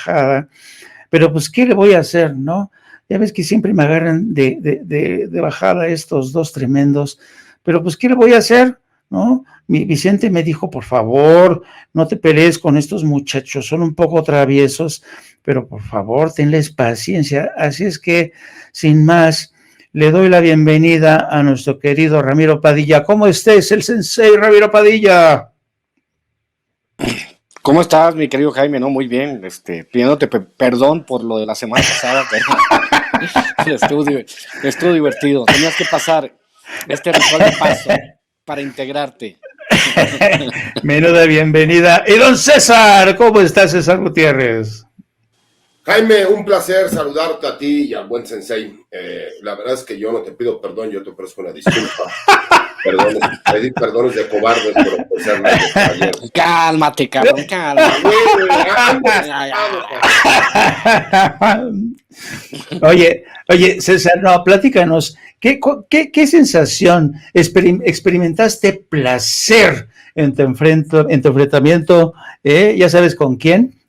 bajada, pero pues, ¿qué le voy a hacer, no? Ya ves que siempre me agarran de bajada estos dos tremendos, pero pues, ¿qué le voy a hacer, no? Vicente me dijo, por favor, no te pelees con estos muchachos, son un poco traviesos, pero por favor, tenles paciencia. Así es que, sin más, le doy la bienvenida a nuestro querido Ramiro Padilla. ¿Cómo estés, el sensei Ramiro Padilla? ¿Cómo estás, mi querido Jaime? No, muy bien, pidiéndote perdón por lo de la semana pasada, pero estuvo divertido. Tenías que pasar este ritual de paso para integrarte. Menuda bienvenida. Y don César, ¿cómo estás, César Gutiérrez? Jaime, un placer saludarte a ti y al buen sensei. La verdad es que yo no te pido perdón, yo te ofrezco una disculpa. Pedir perdones de cobarde, pero por ser nadie, caballero. Cálmate, cabrón, cálmate. Oye, César, no, platícanos, ¿qué sensación experimentaste placer en tu enfrentamiento, ya sabes con quién?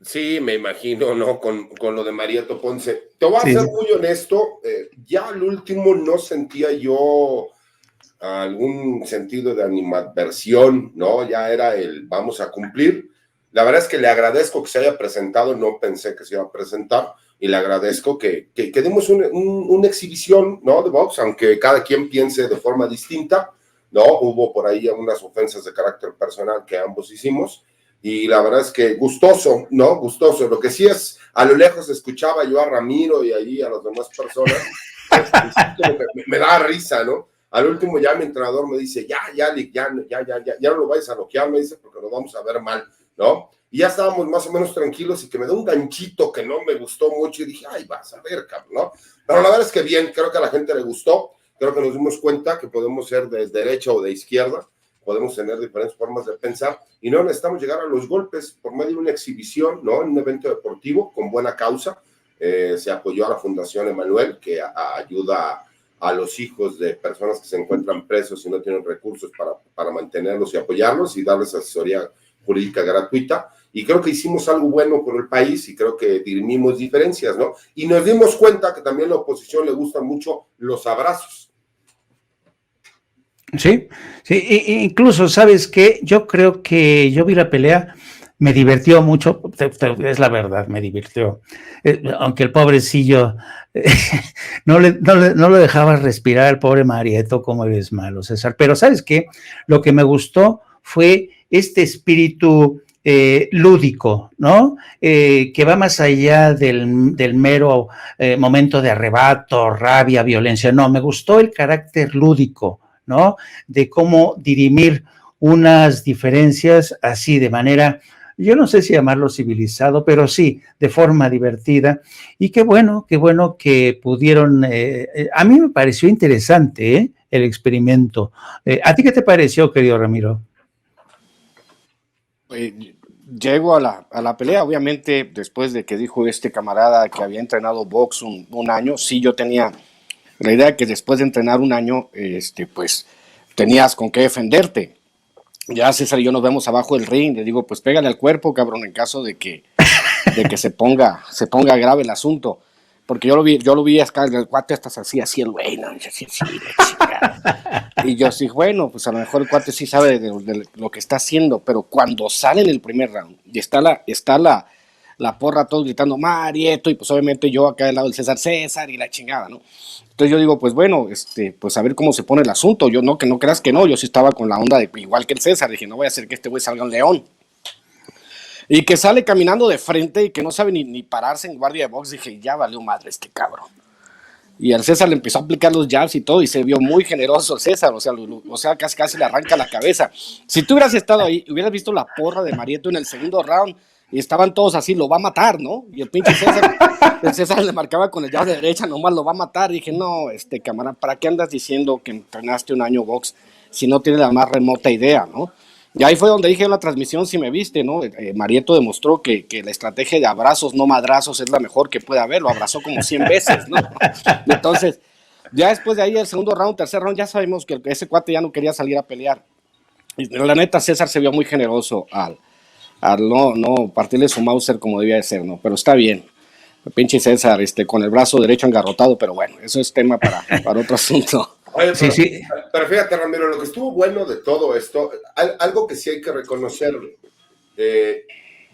Sí, me imagino, ¿no? Con lo de Marieto Ponce. Te voy a ser muy honesto, ya al último no sentía yo algún sentido de animadversión, ¿no? Ya era el vamos a cumplir. La verdad es que le agradezco que se haya presentado, no pensé que se iba a presentar, y le agradezco que demos una exhibición, ¿no? De box, aunque cada quien piense de forma distinta, ¿no? Hubo por ahí unas ofensas de carácter personal que ambos hicimos, y la verdad es que gustoso, ¿no? Gustoso. Lo que sí es, a lo lejos escuchaba yo a Ramiro y ahí a las demás personas, me da risa, ¿no? Al último ya mi entrenador me dice, ya no lo vayas a noquear, me dice, porque nos vamos a ver mal, ¿no? Y ya estábamos más o menos tranquilos y que me da un ganchito que no me gustó mucho y dije, ay, vas a ver, cabrón, ¿no? Pero la verdad es que bien, creo que a la gente le gustó, creo que nos dimos cuenta que podemos ser de derecha o de izquierda, podemos tener diferentes formas de pensar y no necesitamos llegar a los golpes por medio de una exhibición, ¿no? En un evento deportivo con buena causa. Se apoyó a la Fundación Emanuel, que ayuda a los hijos de personas que se encuentran presos y no tienen recursos para mantenerlos y apoyarlos y darles asesoría jurídica gratuita. Y creo que hicimos algo bueno por el país y creo que dirimimos diferencias, ¿no? Y nos dimos cuenta que también a la oposición le gustan mucho los abrazos. Sí, incluso, ¿sabes qué? Yo creo que yo vi la pelea, me divirtió mucho, es la verdad, me divirtió. Aunque el pobrecillo no lo dejaba respirar al pobre Marieto, como eres malo, César. Pero ¿sabes qué? Lo que me gustó fue este espíritu lúdico, ¿no? Que va más allá del mero momento de arrebato, rabia, violencia. No, me gustó el carácter lúdico, ¿no? De cómo dirimir unas diferencias así de manera, yo no sé si llamarlo civilizado, pero sí, de forma divertida. Y qué bueno que pudieron, a mí me pareció interesante, el experimento. ¿A ti qué te pareció, querido Ramiro? Llego a la pelea, obviamente, después de que dijo este camarada que había entrenado box un año, sí yo tenía la idea de que después de entrenar un año, pues tenías con qué defenderte. Ya César y yo nos vemos abajo del ring, le digo, pues pégale al cuerpo, cabrón, en caso de que se ponga grave el asunto. Porque yo lo vi acá, el cuate hasta así el güey, no, así, y yo sí, bueno, pues a lo mejor el cuate sí sabe de lo que está haciendo, pero cuando sale en el primer round y está la porra todos gritando Marieto, y pues obviamente yo acá del lado del César y la chingada, ¿no? Entonces yo digo, pues bueno, pues a ver cómo se pone el asunto. Yo no, que no creas que no, yo sí estaba con la onda de igual que el César, dije, no voy a hacer que este güey salga un león. Y que sale caminando de frente y que no sabe ni pararse en guardia de box, dije, ya valió madre este cabrón. Y al César le empezó a aplicar los jabs y todo, y se vio muy generoso César, o sea casi le arranca la cabeza. Si tú hubieras estado ahí, hubieras visto la porra de Marieto en el segundo round, y estaban todos así, lo va a matar, ¿no? Y el pinche César le marcaba con el jab de derecha, nomás lo va a matar. Y dije, no, camarada, ¿para qué andas diciendo que entrenaste un año box si no tienes la más remota idea, ¿no? Y ahí fue donde dije en la transmisión, si me viste, ¿no? Marieto demostró que la estrategia de abrazos, no madrazos, es la mejor que puede haber. Lo abrazó como 100 veces, ¿no? Entonces, ya después de ahí, el segundo round, tercer round, ya sabemos que ese cuate ya no quería salir a pelear. Y la neta, César se vio muy generoso al a no partirle su Mauser como debía de ser, ¿no? Pero está bien. Pinche César, con el brazo derecho engarrotado, pero bueno, eso es tema para otro asunto. Oye, pero, Sí. pero fíjate, Ramiro, lo que estuvo bueno de todo esto, algo que sí hay que reconocer,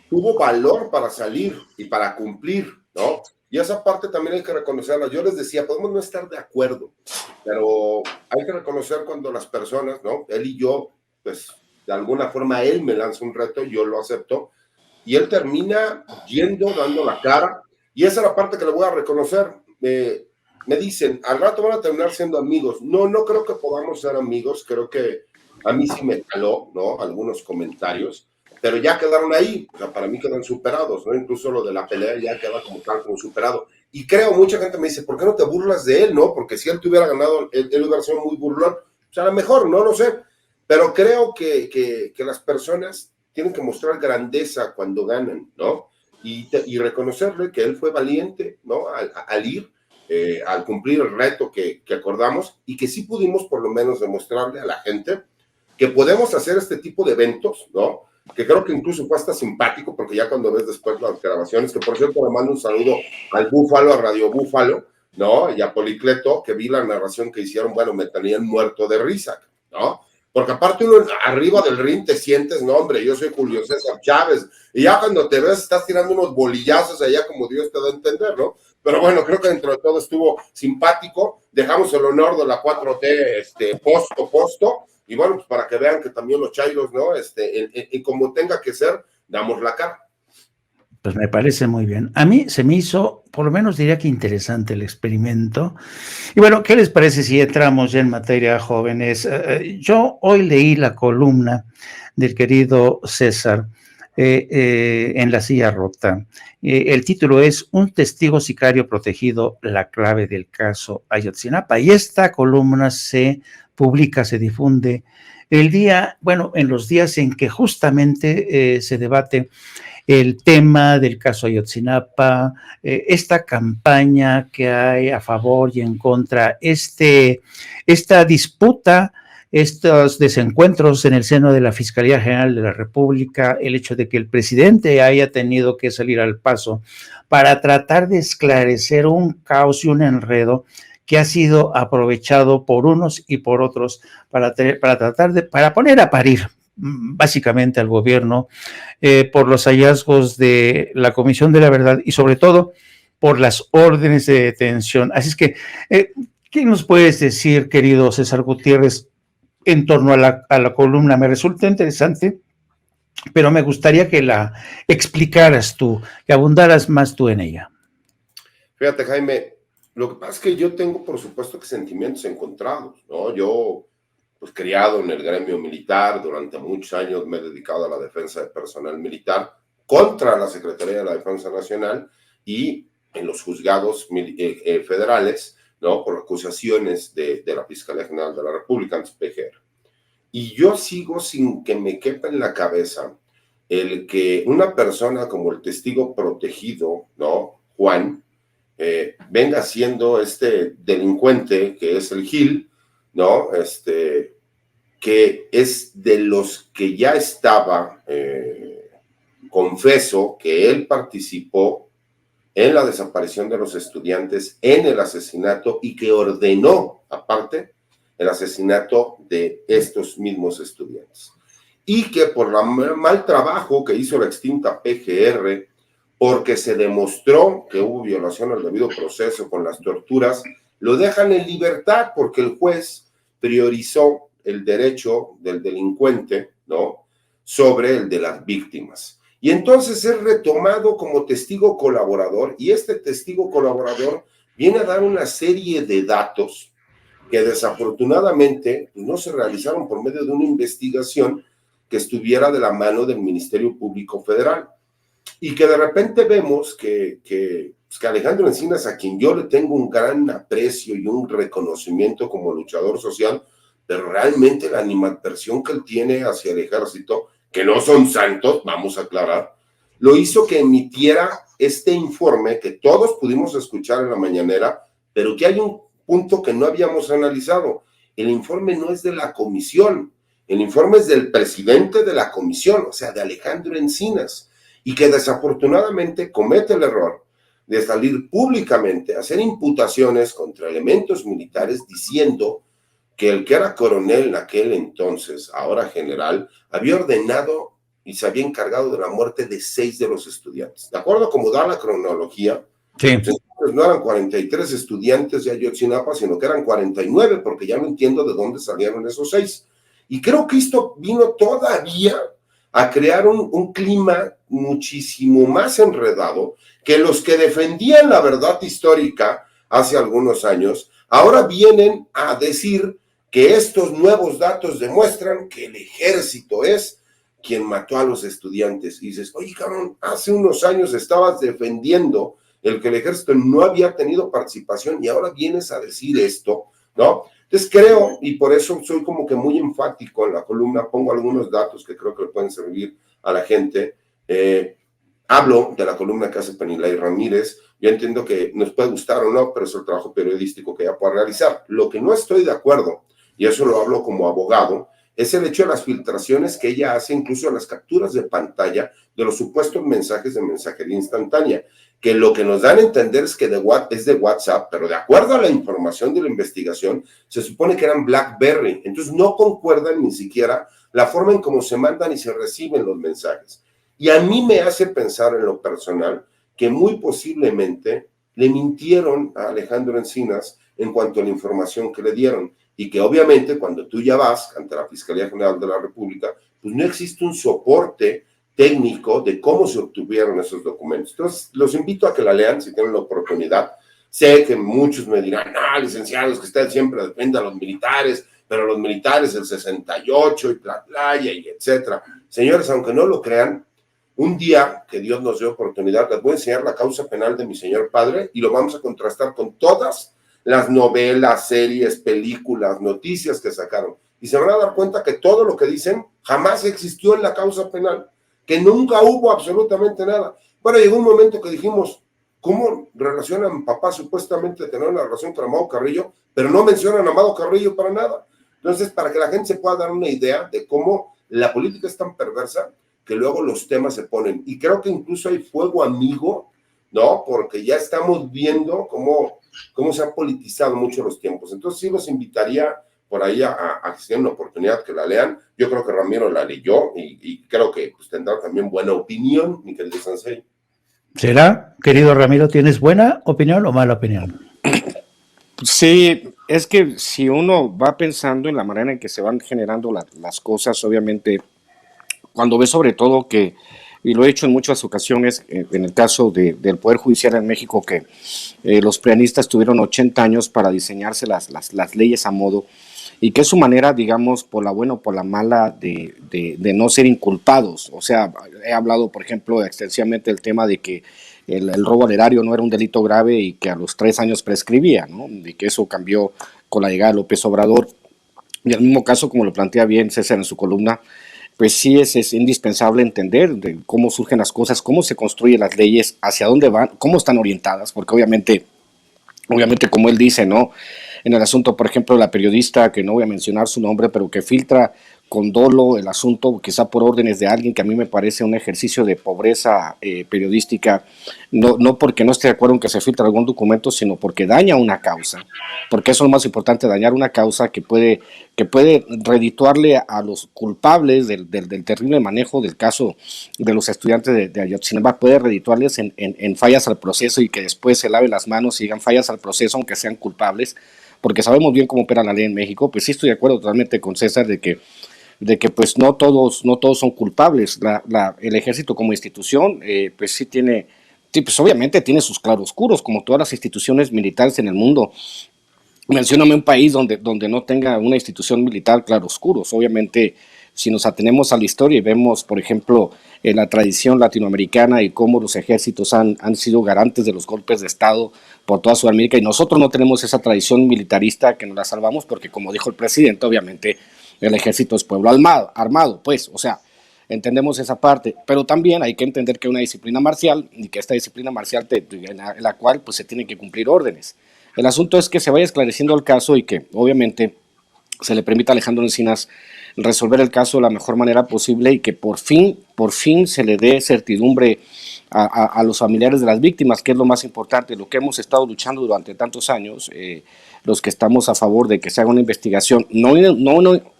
tuvo valor para salir y para cumplir, ¿no? Y esa parte también hay que reconocerla. Yo les decía, podemos no estar de acuerdo, pero hay que reconocer cuando las personas, ¿no? Él y yo, pues, de alguna forma, él me lanza un reto, yo lo acepto, y él termina yendo, dando la cara, y esa es la parte que le voy a reconocer. Me dicen, al rato van a terminar siendo amigos. No creo que podamos ser amigos, creo que a mí sí me caló, ¿no? Algunos comentarios, pero ya quedaron ahí, o sea, para mí quedan superados, ¿no? Incluso lo de la pelea ya queda como tal, como superado. Y creo, mucha gente me dice, ¿por qué no te burlas de él, no? Porque si él te hubiera ganado, él hubiera sido muy burlón. O sea, a lo mejor, no lo sé, pero creo que las personas tienen que mostrar grandeza cuando ganan, ¿no? Y reconocerle que él fue valiente, ¿no? Al ir, al cumplir el reto que acordamos, y que sí pudimos por lo menos demostrarle a la gente que podemos hacer este tipo de eventos, ¿no? Que creo que incluso fue hasta simpático, porque ya cuando ves después las grabaciones, que por cierto le mando un saludo al Búfalo, a Radio Búfalo, ¿no? Y a Policleto, que vi la narración que hicieron, bueno, me tenían muerto de risa, ¿no? Porque aparte uno arriba del ring te sientes, no hombre, yo soy Julio César Chávez, y ya cuando te ves estás tirando unos bolillazos allá como Dios te da a entender, ¿no? Pero bueno, creo que dentro de todo estuvo simpático, dejamos el honor de la 4T, posto, y bueno, pues para que vean que también los chairos, ¿no? Y como tenga que ser, damos la cara. Pues me parece muy bien. A mí se me hizo, por lo menos diría que interesante el experimento. Y bueno, ¿qué les parece si entramos ya en materia, jóvenes? Yo hoy leí la columna del querido César en La Silla Rota. El título es Un testigo sicario protegido, la clave del caso Ayotzinapa. Y esta columna se publica, se difunde el día, bueno, en los días en que justamente se debate el tema del caso Ayotzinapa, esta campaña que hay a favor y en contra, esta disputa, estos desencuentros en el seno de la Fiscalía General de la República, el hecho de que el presidente haya tenido que salir al paso para tratar de esclarecer un caos y un enredo que ha sido aprovechado por unos y por otros para poner a parir básicamente al gobierno por los hallazgos de la Comisión de la Verdad y sobre todo por las órdenes de detención. Así es que, ¿qué nos puedes decir, querido César Gutiérrez, en torno a la columna? Me resulta interesante, pero me gustaría que la explicaras tú, que abundaras más tú en ella. Fíjate, Jaime, lo que pasa es que yo tengo, por supuesto, que sentimientos encontrados, ¿no? Yo, pues criado en el gremio militar, durante muchos años me he dedicado a la defensa de personal militar contra la Secretaría de la Defensa Nacional y en los juzgados federales, ¿no? Por acusaciones de la Fiscalía General de la República, antes PGR. Y yo sigo sin que me quepa en la cabeza el que una persona como el testigo protegido, ¿no? Juan, venga siendo este delincuente que es el Gil, ¿no? Que es de los que ya estaba, confeso que él participó en la desaparición de los estudiantes, en el asesinato y que ordenó, aparte, el asesinato de estos mismos estudiantes. Y que por el mal trabajo que hizo la extinta PGR, porque se demostró que hubo violación al debido proceso con las torturas, lo dejan en libertad porque el juez priorizó el derecho del delincuente, ¿no?, sobre el de las víctimas. Y entonces es retomado como testigo colaborador, y este testigo colaborador viene a dar una serie de datos que desafortunadamente no se realizaron por medio de una investigación que estuviera de la mano del Ministerio Público Federal. Y que de repente vemos que Alejandro Encinas, a quien yo le tengo un gran aprecio y un reconocimiento como luchador social, pero realmente la animadversión que él tiene hacia el ejército, que no son santos, vamos a aclarar, lo hizo que emitiera este informe que todos pudimos escuchar en la mañanera, pero que hay un punto que no habíamos analizado. El informe no es de la comisión, el informe es del presidente de la comisión, o sea, de Alejandro Encinas, y que desafortunadamente comete el error de salir públicamente a hacer imputaciones contra elementos militares diciendo que el que era coronel en aquel entonces, ahora general, había ordenado y se había encargado de la muerte de 6 de los estudiantes. De acuerdo a cómo da la cronología, Sí. pues no eran 43 estudiantes de Ayotzinapa, sino que eran 49, porque ya no entiendo de dónde salieron esos 6. Y creo que esto vino todavía a crear un clima muchísimo más enredado que los que defendían la verdad histórica hace algunos años, ahora vienen a decir que estos nuevos datos demuestran que el ejército es quien mató a los estudiantes. Y dices, oye, cabrón, hace unos años estabas defendiendo el que el ejército no había tenido participación y ahora vienes a decir esto, ¿no? Entonces creo, y por eso soy como que muy enfático en la columna, pongo algunos datos que creo que le pueden servir a la gente. Hablo de la columna que hace Penilei Ramírez. Yo entiendo que nos puede gustar o no, pero es el trabajo periodístico que ella puede realizar. Lo que no estoy de acuerdo, y eso lo hablo como abogado, es el hecho de las filtraciones que ella hace, incluso en las capturas de pantalla de los supuestos mensajes de mensajería instantánea, que lo que nos dan a entender es que es de WhatsApp, pero de acuerdo a la información de la investigación, se supone que eran BlackBerry, entonces no concuerdan ni siquiera la forma en cómo se mandan y se reciben los mensajes. Y a mí me hace pensar en lo personal que muy posiblemente le mintieron a Alejandro Encinas en cuanto a la información que le dieron, y que obviamente cuando tú ya vas ante la Fiscalía General de la República, pues no existe un soporte técnico de cómo se obtuvieron esos documentos. Entonces, los invito a que la lean si tienen la oportunidad. Sé que muchos me dirán, licenciados, que usted siempre defiende a los militares, pero los militares del 68 y playa y etcétera. Señores, aunque no lo crean, un día que Dios nos dé oportunidad, les voy a enseñar la causa penal de mi señor padre y lo vamos a contrastar con todas las novelas, series, películas, noticias que sacaron. Y se van a dar cuenta que todo lo que dicen jamás existió en la causa penal, que nunca hubo absolutamente nada. Bueno, llegó un momento que dijimos, ¿cómo relacionan papá supuestamente tener una relación con Amado Carrillo, pero no mencionan a Amado Carrillo para nada? Entonces, para que la gente se pueda dar una idea de cómo la política es tan perversa que luego los temas se ponen. Y creo que incluso hay fuego amigo, ¿no? Porque ya estamos viendo cómo se han politizado mucho los tiempos. Entonces sí los invitaría por ahí a que se den una oportunidad, que la lean. Yo creo que Ramiro la leyó y creo que pues, tendrá también buena opinión, mi querido Sensei. ¿Será, querido Ramiro, tienes buena opinión o mala opinión? Sí, es que si uno va pensando en la manera en que se van generando las cosas, obviamente, cuando ve sobre todo que, y lo he hecho en muchas ocasiones, en el caso del Poder Judicial en México, que los prianistas tuvieron 80 años para diseñarse las leyes a modo, y que es su manera, digamos, por la buena o por la mala, de no ser inculpados. O sea, he hablado, por ejemplo, extensivamente del tema de que el robo al erario no era un delito grave y que a los 3 años prescribía, ¿no? Y que eso cambió con la llegada de López Obrador. Y al mismo caso, como lo plantea bien César en su columna, pues sí es indispensable entender de cómo surgen las cosas, cómo se construyen las leyes, hacia dónde van, cómo están orientadas, porque obviamente como él dice, ¿no? En el asunto, por ejemplo, la periodista, que no voy a mencionar su nombre, pero que filtra con dolo el asunto, quizá por órdenes de alguien, que a mí me parece un ejercicio de pobreza periodística, no porque no esté de acuerdo en que se filtre algún documento, sino porque daña una causa, porque eso es lo más importante, dañar una causa que puede redituarle a los culpables del terrible manejo del caso de los estudiantes de Ayotzinapa, puede redituarles en fallas al proceso y que después se laven las manos y digan fallas al proceso, aunque sean culpables, porque sabemos bien cómo opera la ley en México. Pues sí estoy de acuerdo totalmente con César de que pues no todos son culpables. El ejército como institución, pues sí tiene, pues obviamente tiene sus claroscuros, como todas las instituciones militares en el mundo. Mencióname un país donde no tenga una institución militar claroscuros. Obviamente, si nos atenemos a la historia y vemos, por ejemplo, la tradición latinoamericana y cómo los ejércitos han sido garantes de los golpes de Estado por toda Sudamérica, y nosotros no tenemos esa tradición militarista que nos la salvamos porque, como dijo el presidente, obviamente el ejército es pueblo armado, pues, o sea, entendemos esa parte, pero también hay que entender que hay una disciplina marcial y que esta disciplina marcial en la cual pues se tienen que cumplir órdenes. El asunto es que se vaya esclareciendo el caso y que obviamente se le permita a Alejandro Encinas resolver el caso de la mejor manera posible y que por fin se le dé certidumbre a los familiares de las víctimas, que es lo más importante, lo que hemos estado luchando durante tantos años, los que estamos a favor de que se haga una investigación, no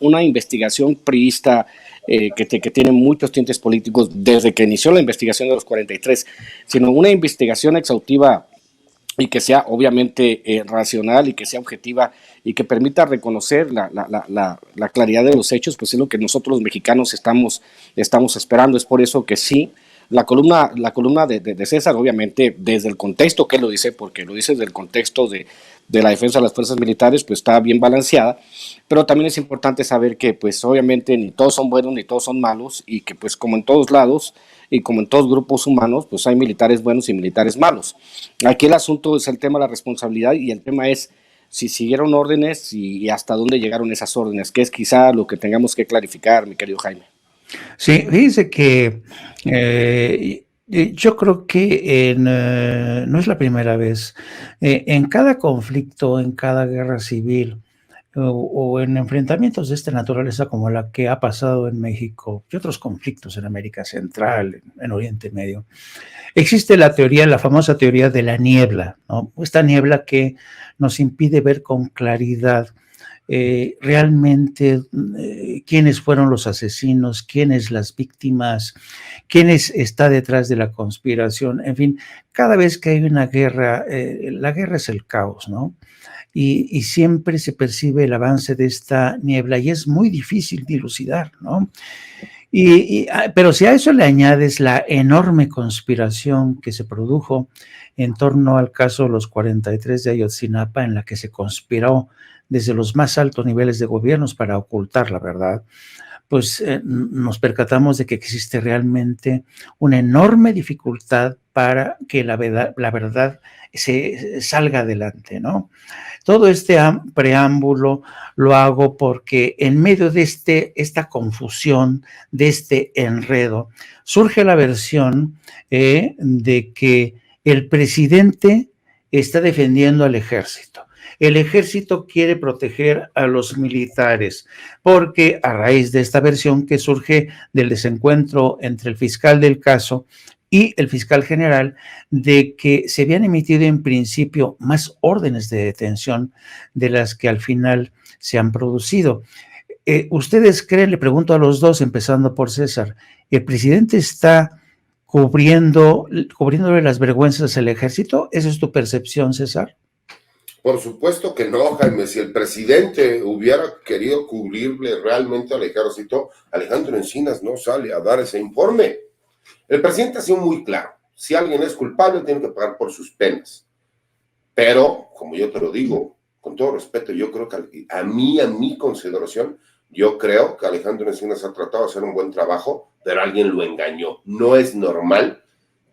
una investigación priista que tiene muchos tintes políticos desde que inició la investigación de los 43, sino una investigación exhaustiva y que sea obviamente racional y que sea objetiva y que permita reconocer la claridad de los hechos, pues es lo que nosotros los mexicanos estamos esperando. Es por eso que sí, la columna de César, obviamente desde el contexto que él lo dice, porque lo dice desde el contexto de la defensa de las fuerzas militares, pues está bien balanceada, pero también es importante saber que pues obviamente ni todos son buenos ni todos son malos, y que pues como en todos lados y como en todos grupos humanos, pues hay militares buenos y militares malos. Aquí el asunto es el tema de la responsabilidad, y el tema es si siguieron órdenes y hasta dónde llegaron esas órdenes, que es quizá lo que tengamos que clarificar, mi querido Jaime. Sí, fíjese que yo creo que no es la primera vez. En cada conflicto, en cada guerra civil o en enfrentamientos de esta naturaleza como la que ha pasado en México y otros conflictos en América Central, en Oriente Medio, existe la teoría, la famosa teoría de la niebla, ¿no? Esta niebla que nos impide ver con claridad realmente quiénes fueron los asesinos, quiénes las víctimas, quién está detrás de la conspiración. En fin, cada vez que hay una guerra, la guerra es el caos, ¿no? Y siempre se percibe el avance de esta niebla y es muy difícil dilucidar, ¿no? Pero si a eso le añades la enorme conspiración que se produjo en torno al caso de los 43 de Ayotzinapa, en la que se conspiró desde los más altos niveles de gobiernos para ocultar la verdad, pues nos percatamos de que existe realmente una enorme dificultad para que la verdad se salga adelante, ¿no? Todo este preámbulo lo hago porque en medio de esta confusión, de este enredo, surge la versión de que el presidente está defendiendo al ejército. El ejército quiere proteger a los militares, porque a raíz de esta versión que surge del desencuentro entre el fiscal del caso y el fiscal general, de que se habían emitido en principio más órdenes de detención de las que al final se han producido. ¿Ustedes creen, le pregunto a los dos, empezando por César, el presidente está cubriéndole las vergüenzas al ejército? ¿Esa es tu percepción, César? Por supuesto que no, Jaime. Si el presidente hubiera querido cubrirle realmente al ejército, Alejandro Encinas no sale a dar ese informe. El presidente ha sido muy claro. Si alguien es culpable, tiene que pagar por sus penas. Pero, como yo te lo digo, con todo respeto, yo creo que a mi consideración, yo creo que Alejandro Encinas ha tratado de hacer un buen trabajo, pero alguien lo engañó. No es normal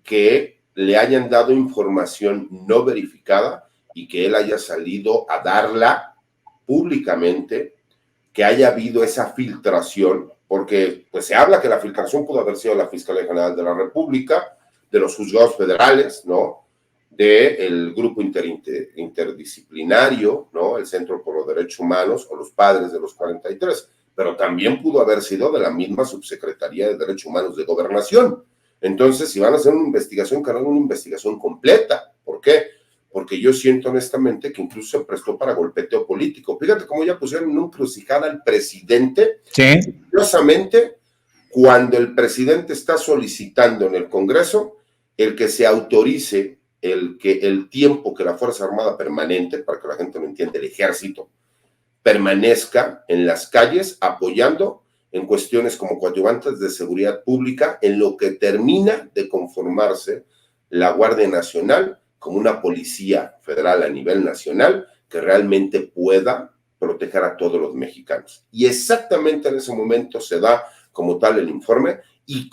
que le hayan dado información no verificada y que él haya salido a darla públicamente, que haya habido esa filtración, porque pues se habla que la filtración pudo haber sido la Fiscalía General de la República, de los juzgados federales, ¿no? Del grupo interdisciplinario, ¿no? El Centro por los Derechos Humanos o los padres de los 43, pero también pudo haber sido de la misma Subsecretaría de Derechos Humanos de Gobernación. Entonces, si van a hacer una investigación, que hagan una investigación completa. ¿Por qué? Porque yo siento honestamente que incluso se prestó para golpeteo político. Fíjate cómo ya pusieron en una encrucijada al presidente. Sí. Curiosamente, cuando el presidente está solicitando en el Congreso el que se autorice el tiempo que la Fuerza Armada permanente, para que la gente lo entienda, el ejército, permanezca en las calles apoyando en cuestiones como coadyuvantes de seguridad pública, en lo que termina de conformarse la Guardia Nacional como una policía federal a nivel nacional que realmente pueda proteger a todos los mexicanos. Y exactamente en ese momento se da como tal el informe, y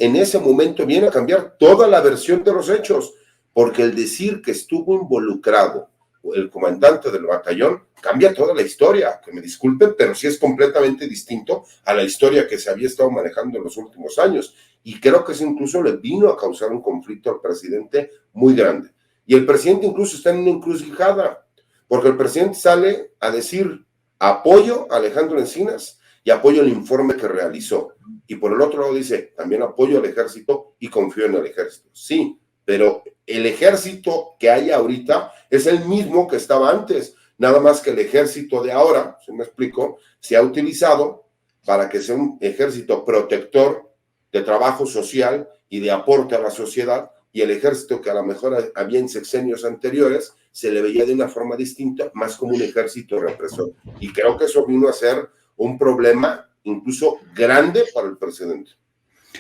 en ese momento viene a cambiar toda la versión de los hechos, porque el decir que estuvo involucrado el comandante del batallón cambia toda la historia, que me disculpen, pero sí es completamente distinto a la historia que se había estado manejando en los últimos años, y creo que eso incluso le vino a causar un conflicto al presidente muy grande. Y el presidente incluso está en una encrucijada, porque el presidente sale a decir apoyo a Alejandro Encinas y apoyo el informe que realizó. Y por el otro lado dice, también apoyo al ejército y confío en el ejército. Sí, pero el ejército que hay ahorita es el mismo que estaba antes, nada más que el ejército de ahora, si me explico, se ha utilizado para que sea un ejército protector de trabajo social y de aporte a la sociedad, y el ejército que a lo mejor había en sexenios anteriores se le veía de una forma distinta, más como un ejército represor. Y creo que eso vino a ser un problema incluso grande para el presidente.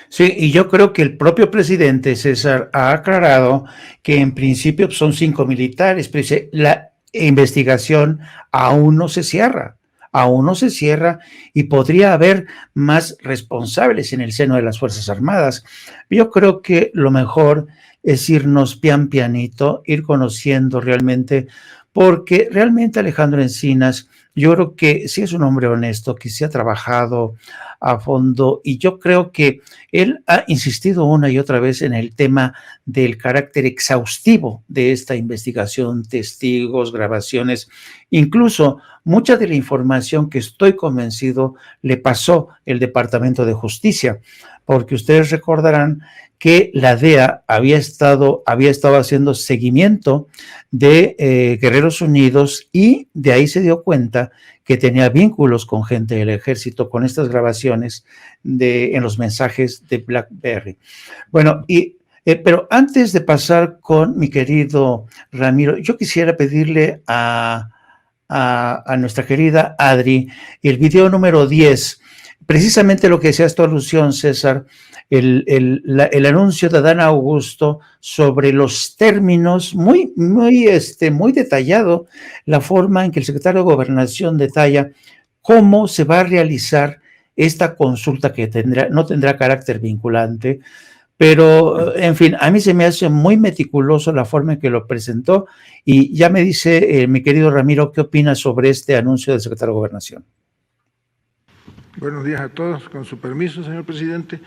Sí, y yo creo que el propio presidente, César, ha aclarado que en principio son 5 militares, pero dice, la investigación aún no se cierra. Aún no se cierra y podría haber más responsables en el seno de las Fuerzas Armadas. Yo creo que lo mejor es irnos pian pianito, ir conociendo realmente, porque realmente Alejandro Encinas, yo creo que sí es un hombre honesto, que sí ha trabajado a fondo, y yo creo que él ha insistido una y otra vez en el tema del carácter exhaustivo de esta investigación, testigos, grabaciones, incluso mucha de la información que estoy convencido le pasó el Departamento de Justicia, porque ustedes recordarán que la DEA había estado haciendo seguimiento de Guerreros Unidos y de ahí se dio cuenta que tenía vínculos con gente del ejército, con estas grabaciones en los mensajes de BlackBerry. Bueno, pero antes de pasar con mi querido Ramiro, yo quisiera pedirle a nuestra querida Adri el video número 10, precisamente lo que decía esta alusión, César, el anuncio de Adán Augusto sobre los términos, muy detallado, la forma en que el secretario de Gobernación detalla cómo se va a realizar esta consulta que no tendrá carácter vinculante, pero en fin, a mí se me hace muy meticuloso la forma en que lo presentó y ya me dice mi querido Ramiro, ¿qué opina sobre este anuncio del secretario de Gobernación? Buenos días a todos, con su permiso, señor presidente.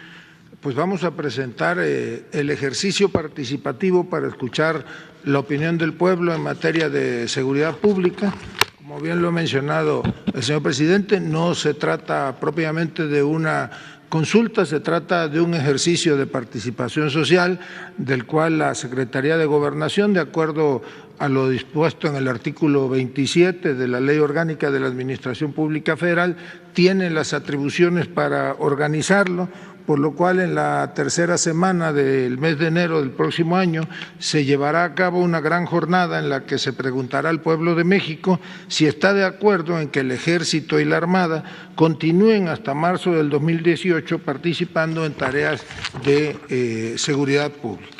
Pues vamos a presentar el ejercicio participativo para escuchar la opinión del pueblo en materia de seguridad pública. Como bien lo ha mencionado el señor presidente, no se trata propiamente de una consulta, se trata de un ejercicio de participación social del cual la Secretaría de Gobernación, de acuerdo a lo dispuesto en el artículo 27 de la Ley Orgánica de la Administración Pública Federal, tiene las atribuciones para organizarlo, por lo cual en la tercera semana del mes de enero del próximo año se llevará a cabo una gran jornada en la que se preguntará al pueblo de México si está de acuerdo en que el Ejército y la Armada continúen hasta marzo del 2018 participando en tareas de seguridad pública.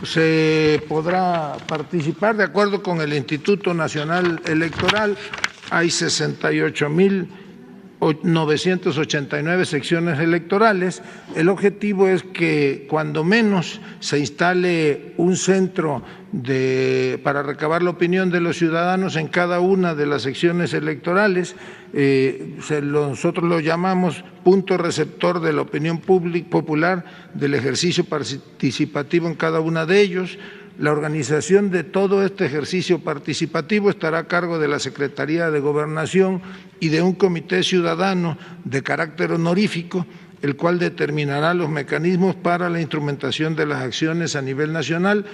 Se podrá participar de acuerdo con el Instituto Nacional Electoral. Hay 68.989 secciones electorales. El objetivo es que cuando menos se instale un centro para recabar la opinión de los ciudadanos en cada una de las secciones electorales. Nosotros lo llamamos punto receptor de la opinión popular del ejercicio participativo en cada una de ellos. La organización de todo este ejercicio participativo estará a cargo de la Secretaría de Gobernación y de un comité ciudadano de carácter honorífico, el cual determinará los mecanismos para la instrumentación de las acciones a nivel nacional.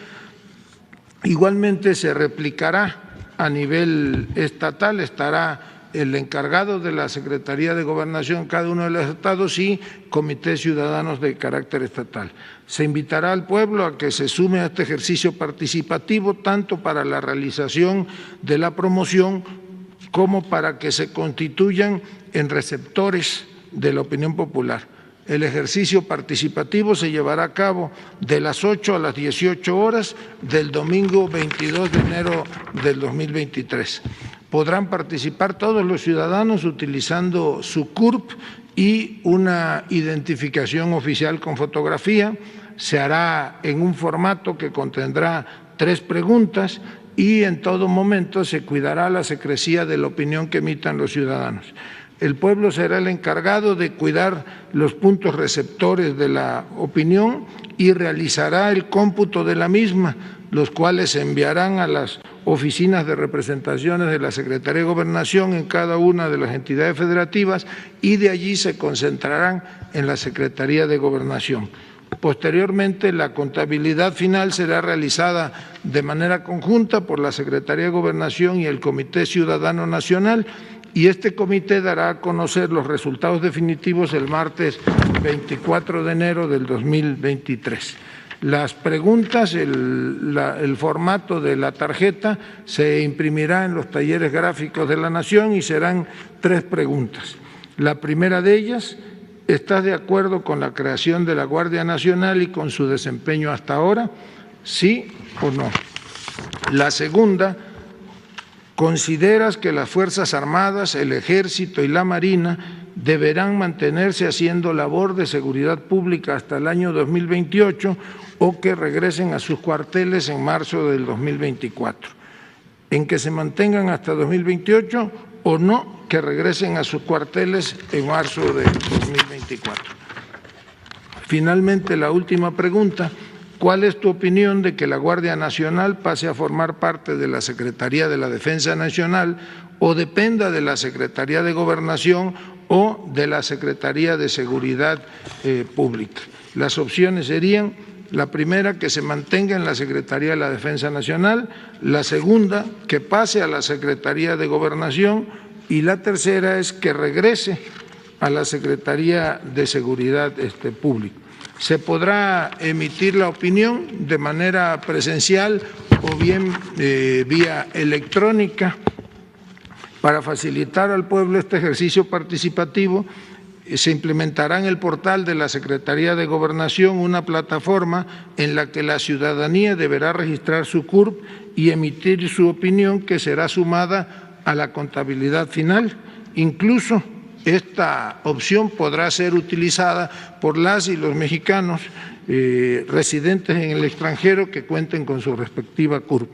Igualmente se replicará a nivel estatal, estará el encargado de la Secretaría de Gobernación en cada uno de los estados y comités ciudadanos de carácter estatal. Se invitará al pueblo a que se sume a este ejercicio participativo, tanto para la realización de la promoción como para que se constituyan en receptores de la opinión popular. El ejercicio participativo se llevará a cabo de las 8 a las 18 horas del domingo 22 de enero del 2023. Podrán participar todos los ciudadanos utilizando su CURP y una identificación oficial con fotografía. Se hará en un formato que contendrá 3 preguntas y en todo momento se cuidará la secrecía de la opinión que emitan los ciudadanos. El pueblo será el encargado de cuidar los puntos receptores de la opinión y realizará el cómputo de la misma, los cuales se enviarán a las oficinas de representaciones de la Secretaría de Gobernación en cada una de las entidades federativas y de allí se concentrarán en la Secretaría de Gobernación. Posteriormente, la contabilidad final será realizada de manera conjunta por la Secretaría de Gobernación y el Comité Ciudadano Nacional, y este comité dará a conocer los resultados definitivos el martes 24 de enero del 2023. Las preguntas, el formato de la tarjeta se imprimirá en los talleres gráficos de la Nación y serán 3 preguntas. La primera de ellas: ¿estás de acuerdo con la creación de la Guardia Nacional y con su desempeño hasta ahora? ¿Sí o no? La segunda: ¿consideras que las Fuerzas Armadas, el Ejército y la Marina deberán mantenerse haciendo labor de seguridad pública hasta el año 2028 o que regresen a sus cuarteles en marzo del 2024? ¿En que se mantengan hasta 2028 o no, que regresen a sus cuarteles en marzo del 2024? Finalmente, la última pregunta: ¿cuál es tu opinión de que la Guardia Nacional pase a formar parte de la Secretaría de la Defensa Nacional o dependa de la Secretaría de Gobernación o de la Secretaría de Seguridad Pública? Las opciones serían: la primera, que se mantenga en la Secretaría de la Defensa Nacional; la segunda, que pase a la Secretaría de Gobernación; y la tercera es que regrese a la Secretaría de Seguridad Pública. Se podrá emitir la opinión de manera presencial o bien vía electrónica. Para facilitar al pueblo este ejercicio participativo, se implementará en el portal de la Secretaría de Gobernación una plataforma en la que la ciudadanía deberá registrar su CURP y emitir su opinión, que será sumada a la contabilidad final. Incluso esta opción podrá ser utilizada por las y los mexicanos residentes en el extranjero que cuenten con su respectiva CURP.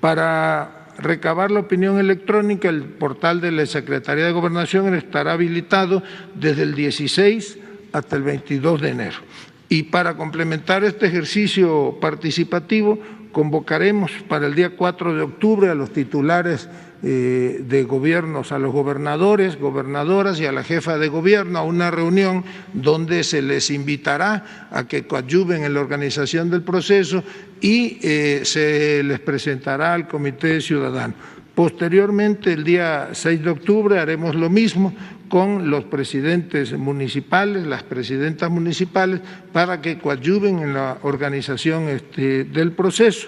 Para recabar la opinión electrónica, el portal de la Secretaría de Gobernación estará habilitado desde el 16 hasta el 22 de enero. Y para complementar este ejercicio participativo, convocaremos para el día 4 de octubre a los titulares de gobiernos, a los gobernadores, gobernadoras y a la jefa de gobierno a una reunión donde se les invitará a que coadyuven en la organización del proceso y se les presentará al Comité Ciudadano. Posteriormente, el día 6 de octubre, haremos lo mismo con los presidentes municipales, las presidentas municipales, para que coadyuven en la organización del proceso.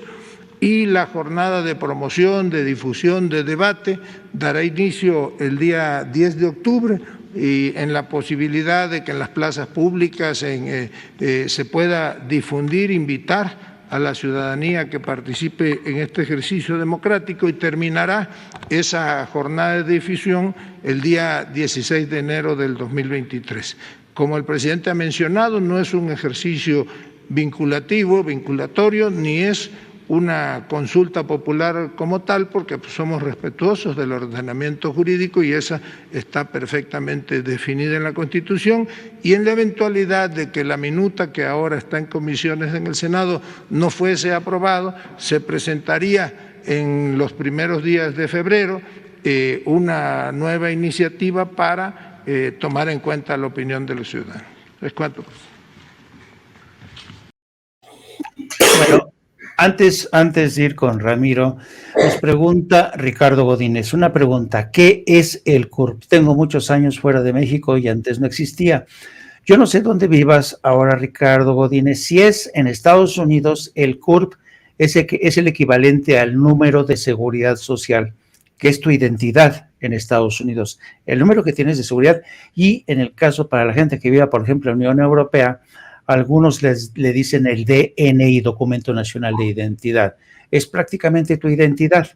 Y la jornada de promoción, de difusión, de debate dará inicio el día 10 de octubre y en la posibilidad de que en las plazas públicas se pueda difundir, invitar a la ciudadanía que participe en este ejercicio democrático, y terminará esa jornada de difusión el día 16 de enero del 2023. Como el presidente ha mencionado, no es un ejercicio vinculatorio, ni es una consulta popular como tal, porque somos respetuosos del ordenamiento jurídico y esa está perfectamente definida en la Constitución, y en la eventualidad de que la minuta que ahora está en comisiones en el Senado no fuese aprobado, se presentaría en los primeros días de febrero una nueva iniciativa para tomar en cuenta la opinión de los ciudadanos. ¿Es cuánto? Bueno, antes de ir con Ramiro, nos pregunta Ricardo Godínez, una pregunta: ¿qué es el CURP? Tengo muchos años fuera de México y antes no existía. Yo no sé dónde vivas ahora, Ricardo Godínez. Si es en Estados Unidos, el CURP es el equivalente al número de seguridad social, que es tu identidad en Estados Unidos, el número que tienes de seguridad. Y en el caso para la gente que viva, por ejemplo, en la Unión Europea, algunos le dicen el DNI, Documento Nacional de Identidad. Es prácticamente tu identidad.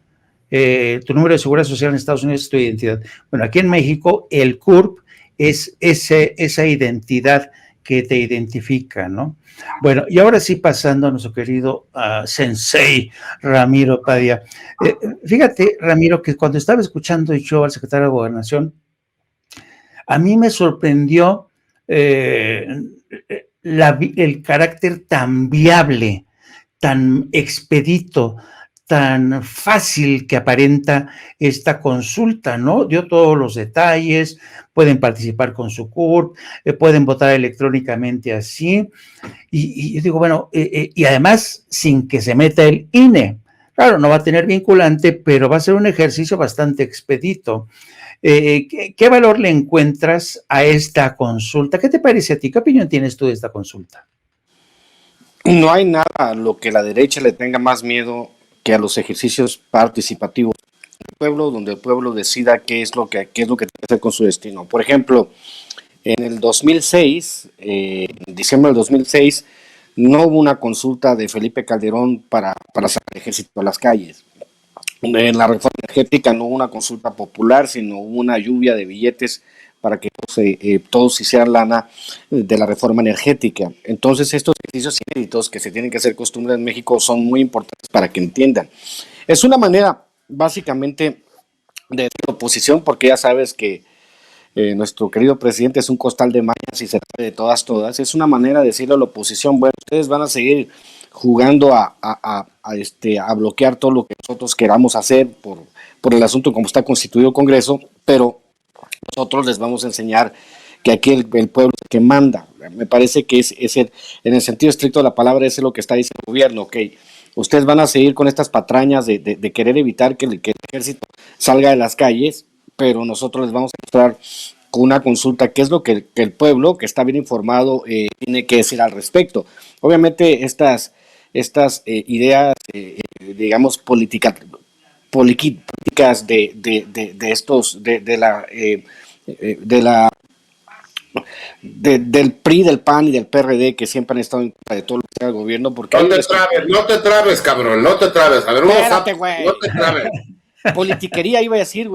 Tu número de seguridad social en Estados Unidos es tu identidad. Bueno, aquí en México el CURP es esa identidad que te identifica, ¿no? Bueno, y ahora sí, pasando a nuestro querido sensei Ramiro Padilla. Fíjate, Ramiro, que cuando estaba escuchando yo al secretario de Gobernación, A mí me sorprendió el carácter tan viable, tan expedito, tan fácil que aparenta esta consulta, ¿no? Dio todos los detalles, pueden participar con su CURP, pueden votar electrónicamente así, y yo digo, bueno, y además sin que se meta el INE. Claro, no va a tener vinculante, pero va a ser un ejercicio bastante expedito. ¿Qué valor le encuentras a esta consulta? ¿Qué te parece a ti? ¿Qué opinión tienes tú de esta consulta? No hay nada a lo que la derecha le tenga más miedo que a los ejercicios participativos del pueblo, donde el pueblo decida qué es lo que tiene que hacer con su destino. Por ejemplo, en el 2006, en diciembre del 2006, no hubo una consulta de Felipe Calderón para sacar el ejército a las calles. En la reforma energética no hubo una consulta popular, sino hubo una lluvia de billetes para que todos hicieran lana de la reforma energética. Entonces, estos ejercicios inéditos que se tienen que hacer costumbre en México son muy importantes para que entiendan. Es una manera, básicamente, de la oposición, porque ya sabes que nuestro querido presidente es un costal de mañas y se sabe de todas. Es una manera de decirle a la oposición, bueno, ustedes van a seguir jugando a bloquear todo lo que nosotros queramos hacer por el asunto como está constituido el Congreso, pero nosotros les vamos a enseñar que aquí el pueblo es el que manda. Me parece que en el sentido estricto de la palabra, es lo que está diciendo el gobierno, ok. Ustedes van a seguir con estas patrañas de querer evitar que el ejército salga de las calles, pero nosotros les vamos a mostrar con una consulta qué es lo que el pueblo, que está bien informado, tiene que decir al respecto. Obviamente estas ideas, digamos, políticas del PRI, del PAN y del PRD, que siempre han estado en contra de todo lo que sea el gobierno. Porque no te trabes, cabrón, no te trabes. A ver, no te trabes. Politiquería iba a decir,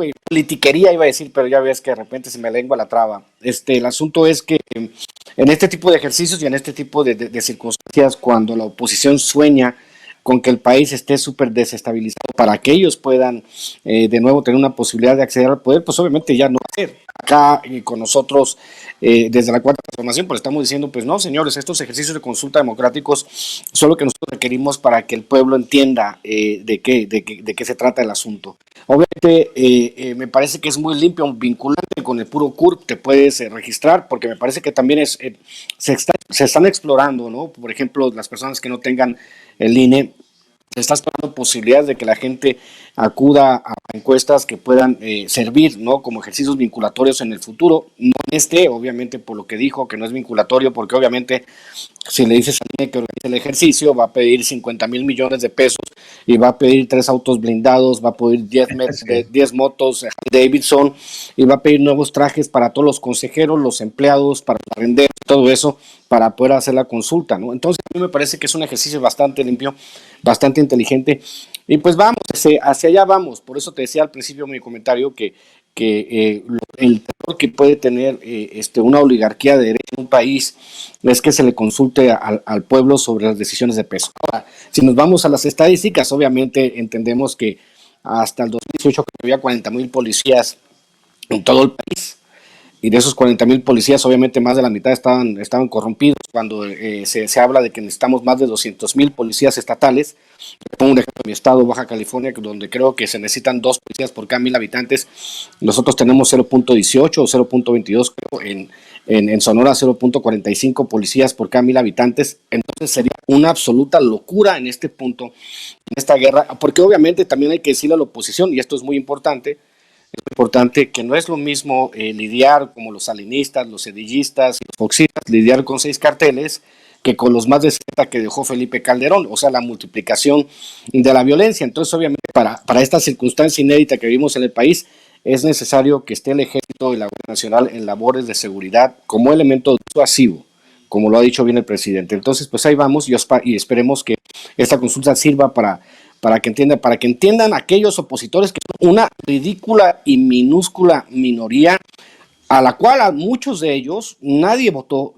pero ya ves que de repente se me lengua la traba. El asunto es que en este tipo de ejercicios y en este tipo de circunstancias, cuando la oposición sueña con que el país esté súper desestabilizado para que ellos puedan de nuevo tener una posibilidad de acceder al poder, pues obviamente ya no va a ser. Acá con nosotros, desde la Cuarta Transformación, pues estamos diciendo, pues no, señores, estos ejercicios de consulta democráticos son lo que nosotros requerimos para que el pueblo entienda de qué se trata el asunto. Obviamente, me parece que es muy limpio, vinculante con el puro CURP, te puedes registrar, porque me parece que también se están explorando, ¿no? Por ejemplo, las personas que no tengan el INE, se está explorando posibilidades de que la gente acuda a encuestas que puedan servir, ¿no?, como ejercicios vinculatorios en el futuro. No obviamente, por lo que dijo, que no es vinculatorio, porque obviamente si le dices al INE que organice el ejercicio, va a pedir 50,000 millones de pesos y va a pedir 3 autos blindados, va a pedir 10 motos Davidson y va a pedir nuevos trajes para todos los consejeros, los empleados, para vender todo eso, para poder hacer la consulta, ¿no? Entonces a mí me parece que es un ejercicio bastante limpio, bastante inteligente, y pues vamos, hacia allá vamos. Por eso te decía al principio de mi comentario que el terror que puede tener una oligarquía de derecha en un país es que se le consulte al pueblo sobre las decisiones de peso. Ahora, si nos vamos a las estadísticas, obviamente entendemos que hasta el 2018 había 40,000 policías en todo el país, y de esos 40,000 policías, obviamente más de la mitad estaban corrompidos. Cuando se habla de que necesitamos más de 200,000 policías estatales, pongo un ejemplo de mi estado, Baja California, donde creo que se necesitan 2 policías por cada 1,000 habitantes. Nosotros tenemos 0.18 o 0.22, creo, en Sonora 0.45 policías por cada 1,000 habitantes. Entonces sería una absoluta locura en este punto, en esta guerra, porque obviamente también hay que decirle a la oposición, y esto es muy importante, que no es lo mismo lidiar como los salinistas, los cedillistas y los foxistas, lidiar con 6 carteles que con los más de 60 que dejó Felipe Calderón, o sea, la multiplicación de la violencia. Entonces, obviamente, para esta circunstancia inédita que vivimos en el país, es necesario que esté el Ejército y la Guardia Nacional en labores de seguridad como elemento disuasivo, como lo ha dicho bien el presidente. Entonces, pues ahí vamos, y esperemos que esta consulta sirva para que entiendan aquellos opositores que son una ridícula y minúscula minoría, a la cual a muchos de ellos nadie votó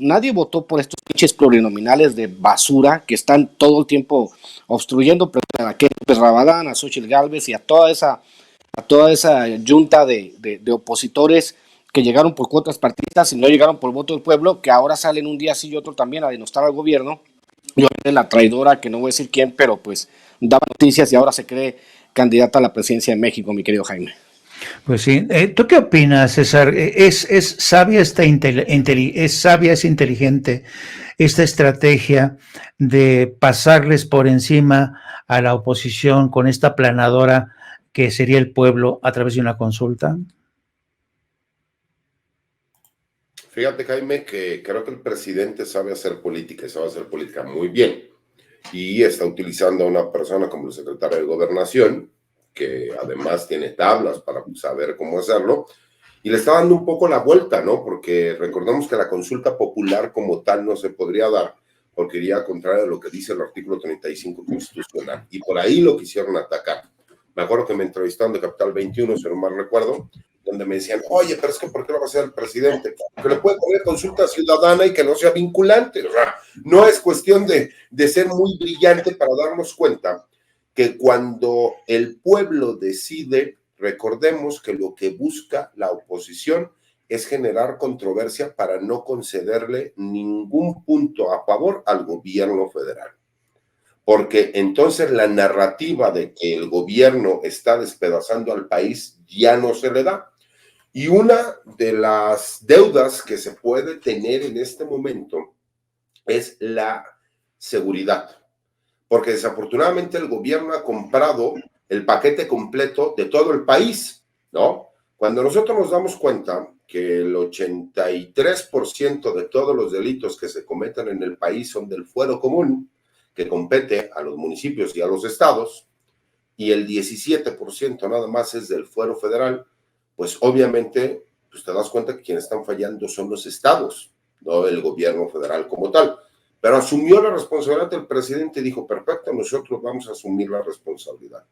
por estos pinches plurinominales de basura que están todo el tiempo obstruyendo, pero a López Rabadán, a Xóchitl Gálvez y a toda esa yunta de opositores que llegaron por cuotas partidistas y no llegaron por voto del pueblo, que ahora salen un día sí y otro también a denostar al gobierno. Yo la traidora, que no voy a decir quién, pero pues daba noticias y ahora se cree candidata a la presidencia de México, mi querido Jaime. Pues sí. ¿Tú qué opinas, César? ¿Es sabia es inteligente esta estrategia de pasarles por encima a la oposición con esta planadora que sería el pueblo a través de una consulta? Fíjate, Jaime, que creo que el presidente sabe hacer política y sabe hacer política muy bien. Y está utilizando a una persona como el secretario de Gobernación, que además tiene tablas para saber cómo hacerlo, y le está dando un poco la vuelta, ¿no? Porque recordemos que la consulta popular como tal no se podría dar, porque iría contrario a lo que dice el artículo 35 constitucional, y por ahí lo quisieron atacar. Me acuerdo que me entrevistaron de Capital 21, si no mal recuerdo, donde me decían, oye, pero es que ¿por qué lo va a hacer el presidente? Que le puede poner consulta ciudadana y que no sea vinculante. O sea, no es cuestión de ser muy brillante para darnos cuenta que cuando el pueblo decide, recordemos que lo que busca la oposición es generar controversia para no concederle ningún punto a favor al gobierno federal. Porque entonces la narrativa de que el gobierno está despedazando al país ya no se le da. Y una de las deudas que se puede tener en este momento es la seguridad. Porque desafortunadamente el gobierno ha comprado el paquete completo de todo el país, ¿no? Cuando nosotros nos damos cuenta que el 83% de todos los delitos que se cometen en el país son del fuero común, que compete a los municipios y a los estados, y el 17% nada más es del fuero federal, pues obviamente pues te das cuenta que quienes están fallando son los estados, no el gobierno federal como tal. Pero asumió la responsabilidad del presidente y dijo, perfecto, nosotros vamos a asumir la responsabilidad.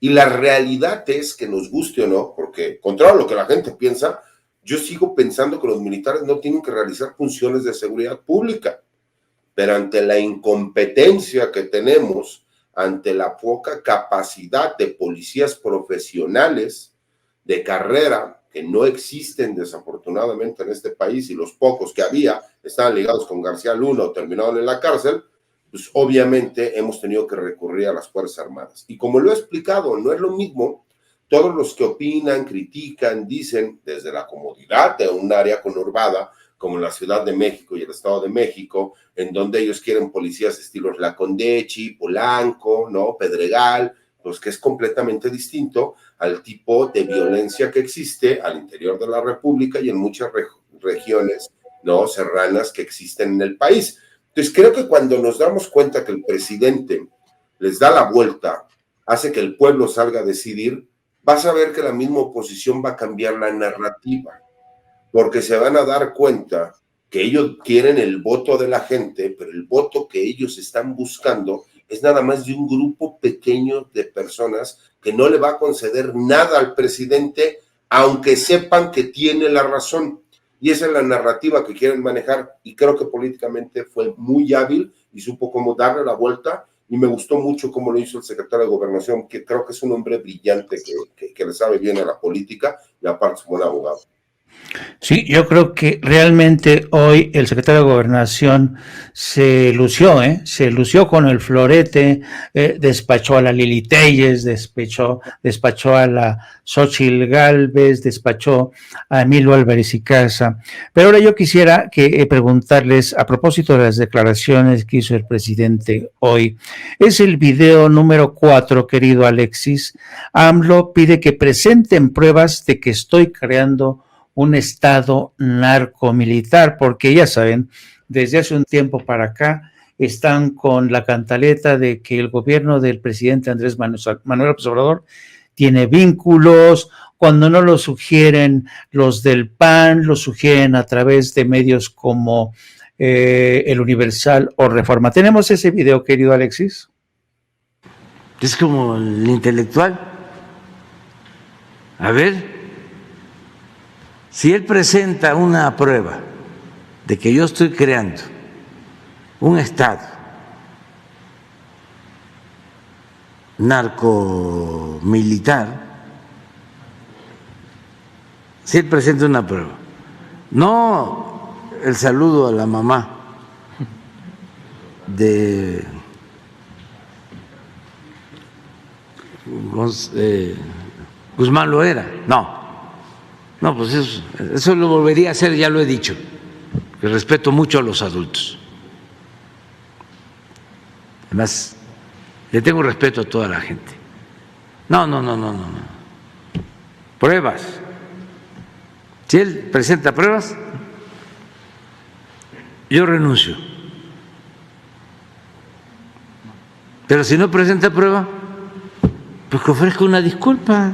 Y la realidad es que nos guste o no, porque contrario a lo que la gente piensa, yo sigo pensando que los militares no tienen que realizar funciones de seguridad pública. Pero ante la incompetencia que tenemos, ante la poca capacidad de policías profesionales de carrera, que no existen desafortunadamente en este país, y los pocos que había estaban ligados con García Luna o terminaron en la cárcel, pues obviamente hemos tenido que recurrir a las Fuerzas Armadas. Y como lo he explicado, no es lo mismo todos los que opinan, critican, dicen desde la comodidad de un área conurbada, como la Ciudad de México y el Estado de México, en donde ellos quieren policías estilos Lacondechi, Polanco, ¿no? Pedregal, pues que es completamente distinto al tipo de violencia que existe al interior de la República y en muchas regiones, ¿no? Serranas que existen en el país. Entonces creo que cuando nos damos cuenta que el presidente les da la vuelta, hace que el pueblo salga a decidir, vas a ver que la misma oposición va a cambiar la narrativa, porque se van a dar cuenta que ellos quieren el voto de la gente, pero el voto que ellos están buscando es nada más de un grupo pequeño de personas que no le va a conceder nada al presidente, aunque sepan que tiene la razón. Y esa es la narrativa que quieren manejar, y creo que políticamente fue muy hábil y supo cómo darle la vuelta, y me gustó mucho cómo lo hizo el secretario de Gobernación, que creo que es un hombre brillante, que le sabe bien a la política, y aparte es un buen abogado. Sí, yo creo que realmente hoy el secretario de Gobernación se lució con el florete, despachó a la Lili Telles, despachó a la Xóchitl Gálvez, despachó a Emilio Álvarez y Casa. Pero ahora yo quisiera preguntarles, a propósito de las declaraciones que hizo el presidente hoy, es el video número 4, querido Alexis. AMLO pide que presenten pruebas de que estoy creando un estado narcomilitar, porque ya saben, desde hace un tiempo para acá están con la cantaleta de que el gobierno del presidente Andrés Manuel López Obrador tiene vínculos, cuando no lo sugieren los del PAN, lo sugieren a través de medios como El Universal o Reforma. ¿Tenemos ese video, querido Alexis? Es como el intelectual. A ver, si él presenta una prueba de que yo estoy creando un Estado narcomilitar, si él presenta una prueba, no el saludo a la mamá de Guzmán Loera, no, pues eso lo volvería a hacer, ya lo he dicho, que respeto mucho a los adultos. Además, le tengo respeto a toda la gente. No. Pruebas. Si él presenta pruebas, yo renuncio. Pero si no presenta prueba, pues que ofrezca una disculpa.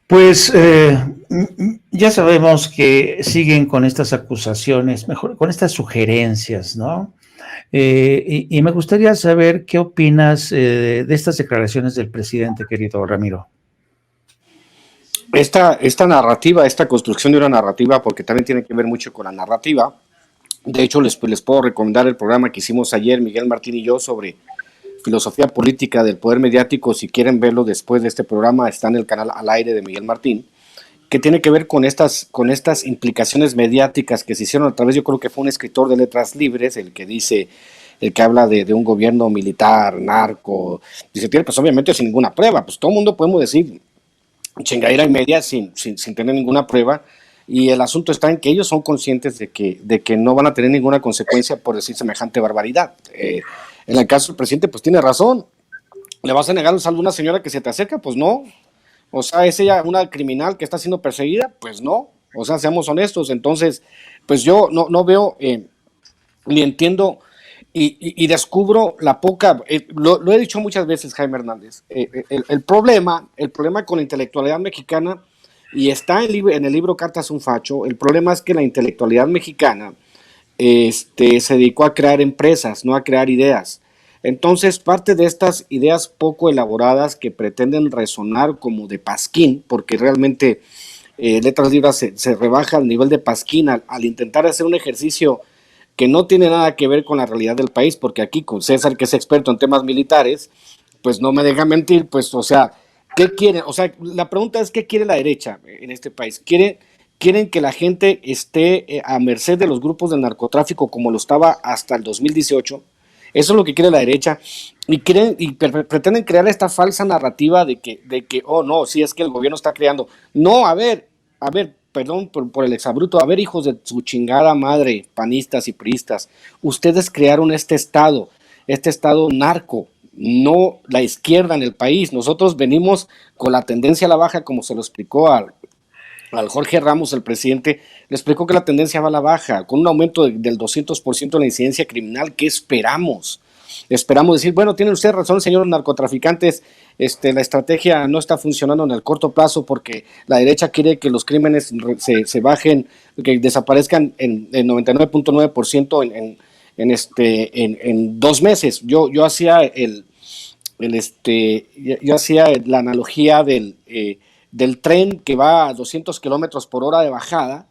Pues ya sabemos que siguen con estas acusaciones, mejor con estas sugerencias, ¿no? Y me gustaría saber qué opinas de estas declaraciones del presidente, querido Ramiro. Esta narrativa, esta construcción de una narrativa, porque también tiene que ver mucho con la narrativa. De hecho, les puedo recomendar el programa que hicimos ayer, Miguel Martín y yo, sobre filosofía política del poder mediático. Si quieren verlo después de este programa, está en el canal Al Aire de Miguel Martín, que tiene que ver con estas implicaciones mediáticas que se hicieron a través, yo creo que fue un escritor de Letras Libres, el que habla de un gobierno militar, narco, dice, pues obviamente sin ninguna prueba, pues todo el mundo podemos decir chingadera y media sin tener ninguna prueba, y el asunto está en que ellos son conscientes de que no van a tener ninguna consecuencia por decir semejante barbaridad. En el caso del presidente, pues tiene razón. ¿Le vas a negar el saludo a una señora que se te acerca? Pues no. O sea, ¿es ella una criminal que está siendo perseguida? Pues no. O sea, seamos honestos. Entonces, pues yo no veo ni entiendo y descubro la poca, lo he dicho muchas veces, Jaime Hernández, el problema con la intelectualidad mexicana, y está en el libro Cartas a un Facho, el problema es que la intelectualidad mexicana se dedicó a crear empresas, no a crear ideas. Entonces, parte de estas ideas poco elaboradas que pretenden resonar como de pasquín, porque realmente Letras Libres se rebaja al nivel de pasquín al intentar hacer un ejercicio que no tiene nada que ver con la realidad del país, porque aquí con César, que es experto en temas militares, pues no me deja mentir, pues, o sea, ¿qué quieren? O sea, la pregunta es, ¿qué quiere la derecha en este país? ¿Quieren que la gente esté a merced de los grupos del narcotráfico como lo estaba hasta el 2018? Eso es lo que quiere la derecha, y pretenden crear esta falsa narrativa de que, oh no, sí es que el gobierno está creando. No, a ver, perdón por el exabrupto, a ver, hijos de su chingada madre, panistas y priistas, ustedes crearon este estado narco, no la izquierda en el país. Nosotros venimos con la tendencia a la baja, como se lo explicó al Jorge Ramos, el presidente, le explicó que la tendencia va a la baja, con un aumento del 200% de la incidencia criminal. ¿Qué esperamos? Esperamos decir, bueno, tienen ustedes razón, señores narcotraficantes, la estrategia no está funcionando en el corto plazo porque la derecha quiere que los crímenes se bajen, que desaparezcan en 99.9% en 2 meses. Yo hacía la analogía del tren que va a 200 kilómetros por hora de bajada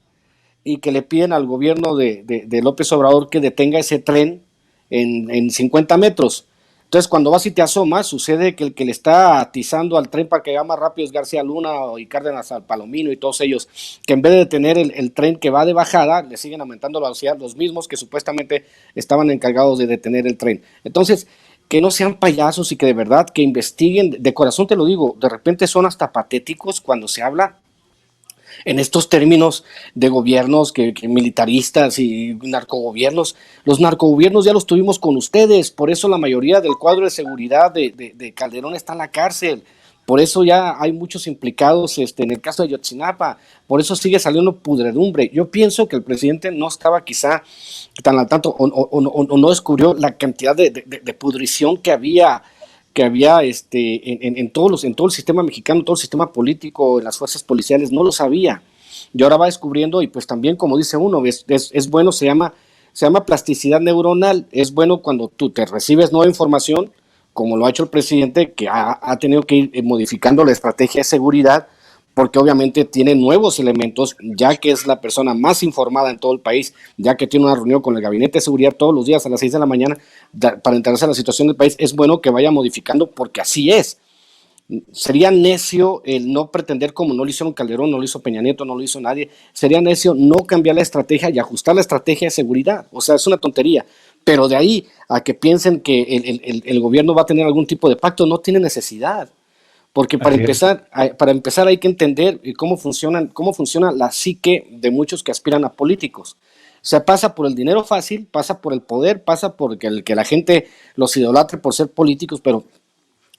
y que le piden al gobierno de López Obrador que detenga ese tren en 50 metros. Entonces, cuando vas y te asomas, sucede que el que le está atizando al tren para que vaya más rápido es García Luna y Cárdenas al Palomino y todos ellos, que en vez de detener el tren que va de bajada, le siguen aumentando la velocidad, los mismos que supuestamente estaban encargados de detener el tren. Entonces, que no sean payasos y que de verdad que investiguen, de corazón te lo digo, de repente son hasta patéticos cuando se habla en estos términos de gobiernos que militaristas y narcogobiernos. Los narcogobiernos ya los tuvimos con ustedes, por eso la mayoría del cuadro de seguridad de Calderón está en la cárcel, por eso ya hay muchos implicados en el caso de Ayotzinapa, por eso sigue saliendo pudredumbre. Yo pienso que el presidente no estaba quizá tan al tanto o no descubrió la cantidad de pudrición que había en todo el sistema mexicano, todo el sistema político, en las fuerzas policiales, no lo sabía. Y ahora va descubriendo, y pues también, como dice uno, es bueno, se llama plasticidad neuronal. Es bueno cuando tú te recibes nueva información, como lo ha hecho el presidente, que ha tenido que ir modificando la estrategia de seguridad porque obviamente tiene nuevos elementos, ya que es la persona más informada en todo el país, ya que tiene una reunión con el Gabinete de Seguridad todos los días a las 6 de la mañana para enterarse de la situación del país. Es bueno que vaya modificando porque así es. Sería necio el no pretender, como no lo hicieron Calderón, no lo hizo Peña Nieto, no lo hizo nadie, sería necio no cambiar la estrategia y ajustar la estrategia de seguridad. O sea, es una tontería. Pero de ahí a que piensen que el gobierno va a tener algún tipo de pacto, no tiene necesidad. Porque para empezar hay que entender cómo funciona la psique de muchos que aspiran a políticos. O sea, pasa por el dinero fácil, pasa por el poder, pasa por que la gente los idolatre por ser políticos, pero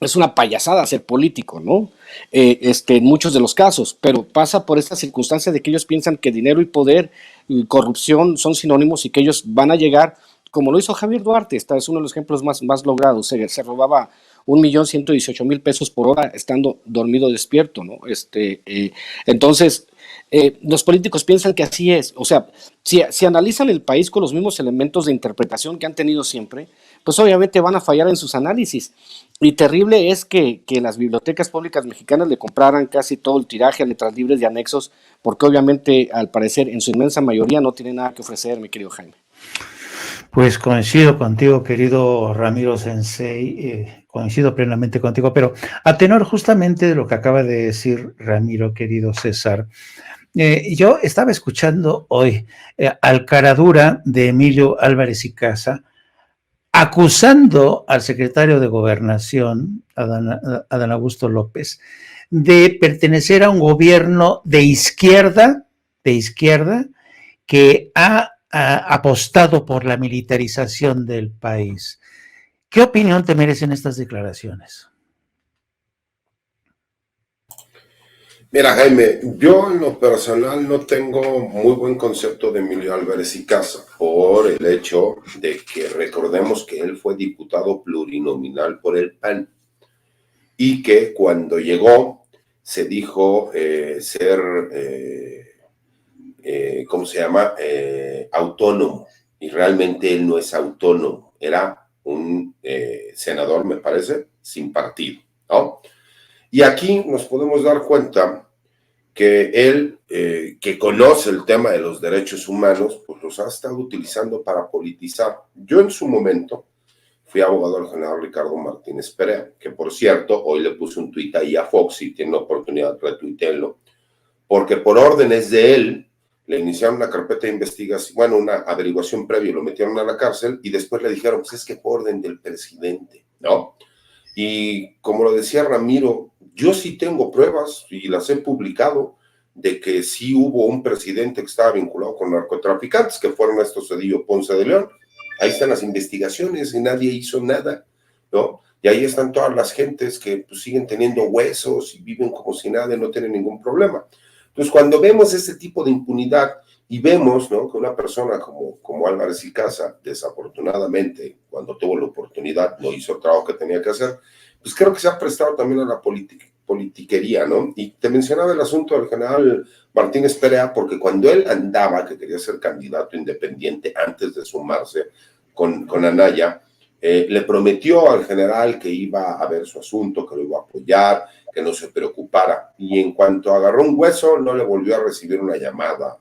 es una payasada ser político, ¿no? En muchos de los casos, pero pasa por esta circunstancia de que ellos piensan que dinero y poder y corrupción son sinónimos y que ellos van a llegar, como lo hizo Javier Duarte. Este es uno de los ejemplos más logrados. Se robaba 1,118,000 pesos por hora estando dormido despierto, ¿no? Entonces, los políticos piensan que así es. O sea, si analizan el país con los mismos elementos de interpretación que han tenido siempre, pues obviamente van a fallar en sus análisis. Y terrible es que las bibliotecas públicas mexicanas le compraran casi todo el tiraje a letras libres y anexos, porque obviamente, al parecer, en su inmensa mayoría no tiene nada que ofrecer, mi querido Jaime. Pues coincido contigo, querido Ramiro Sensei, coincido plenamente contigo, pero a tenor justamente de lo que acaba de decir Ramiro, querido César, yo estaba escuchando hoy al caradura de Emilio Álvarez y Casa, acusando al secretario de Gobernación, Adán Augusto López, de pertenecer a un gobierno de izquierda que ha apostado por la militarización del país. ¿Qué opinión te merecen estas declaraciones? Mira, Jaime, yo en lo personal no tengo muy buen concepto de Emilio Álvarez y Casa por el hecho de que recordemos que él fue diputado plurinominal por el PAN y que cuando llegó se dijo ser, ¿cómo se llama? Autónomo, y realmente él no es autónomo, era un senador, me parece, sin partido, ¿no? Y aquí nos podemos dar cuenta que él, que conoce el tema de los derechos humanos, pues los ha estado utilizando para politizar. Yo en su momento fui abogado del general Ricardo Martínez Perea, que por cierto, hoy le puse un tuit ahí a Fox, si tiene oportunidad retuiteenlo, porque por órdenes de él le iniciaron una carpeta de investigación, bueno, una averiguación previa, lo metieron a la cárcel y después le dijeron, pues es que por orden del presidente, ¿no? Y como lo decía Ramiro, yo sí tengo pruebas y las he publicado de que sí hubo un presidente que estaba vinculado con narcotraficantes, que fueron estos Cedillo Ponce de León. Ahí están las investigaciones y nadie hizo nada, ¿no? Y ahí están todas las gentes que pues, siguen teniendo huesos y viven como si nada y no tienen ningún problema. Entonces, cuando vemos este tipo de impunidad y vemos, ¿no?, que una persona como Álvarez y Casa, desafortunadamente, cuando tuvo la oportunidad, no hizo el trabajo que tenía que hacer, pues creo que se ha prestado también a la politiquería, ¿no? Y te mencionaba el asunto del general Martínez Perea, porque cuando él andaba, que quería ser candidato independiente antes de sumarse con Anaya, le prometió al general que iba a ver su asunto, que lo iba a apoyar, que no se preocupara. Y en cuanto agarró un hueso, no le volvió a recibir una llamada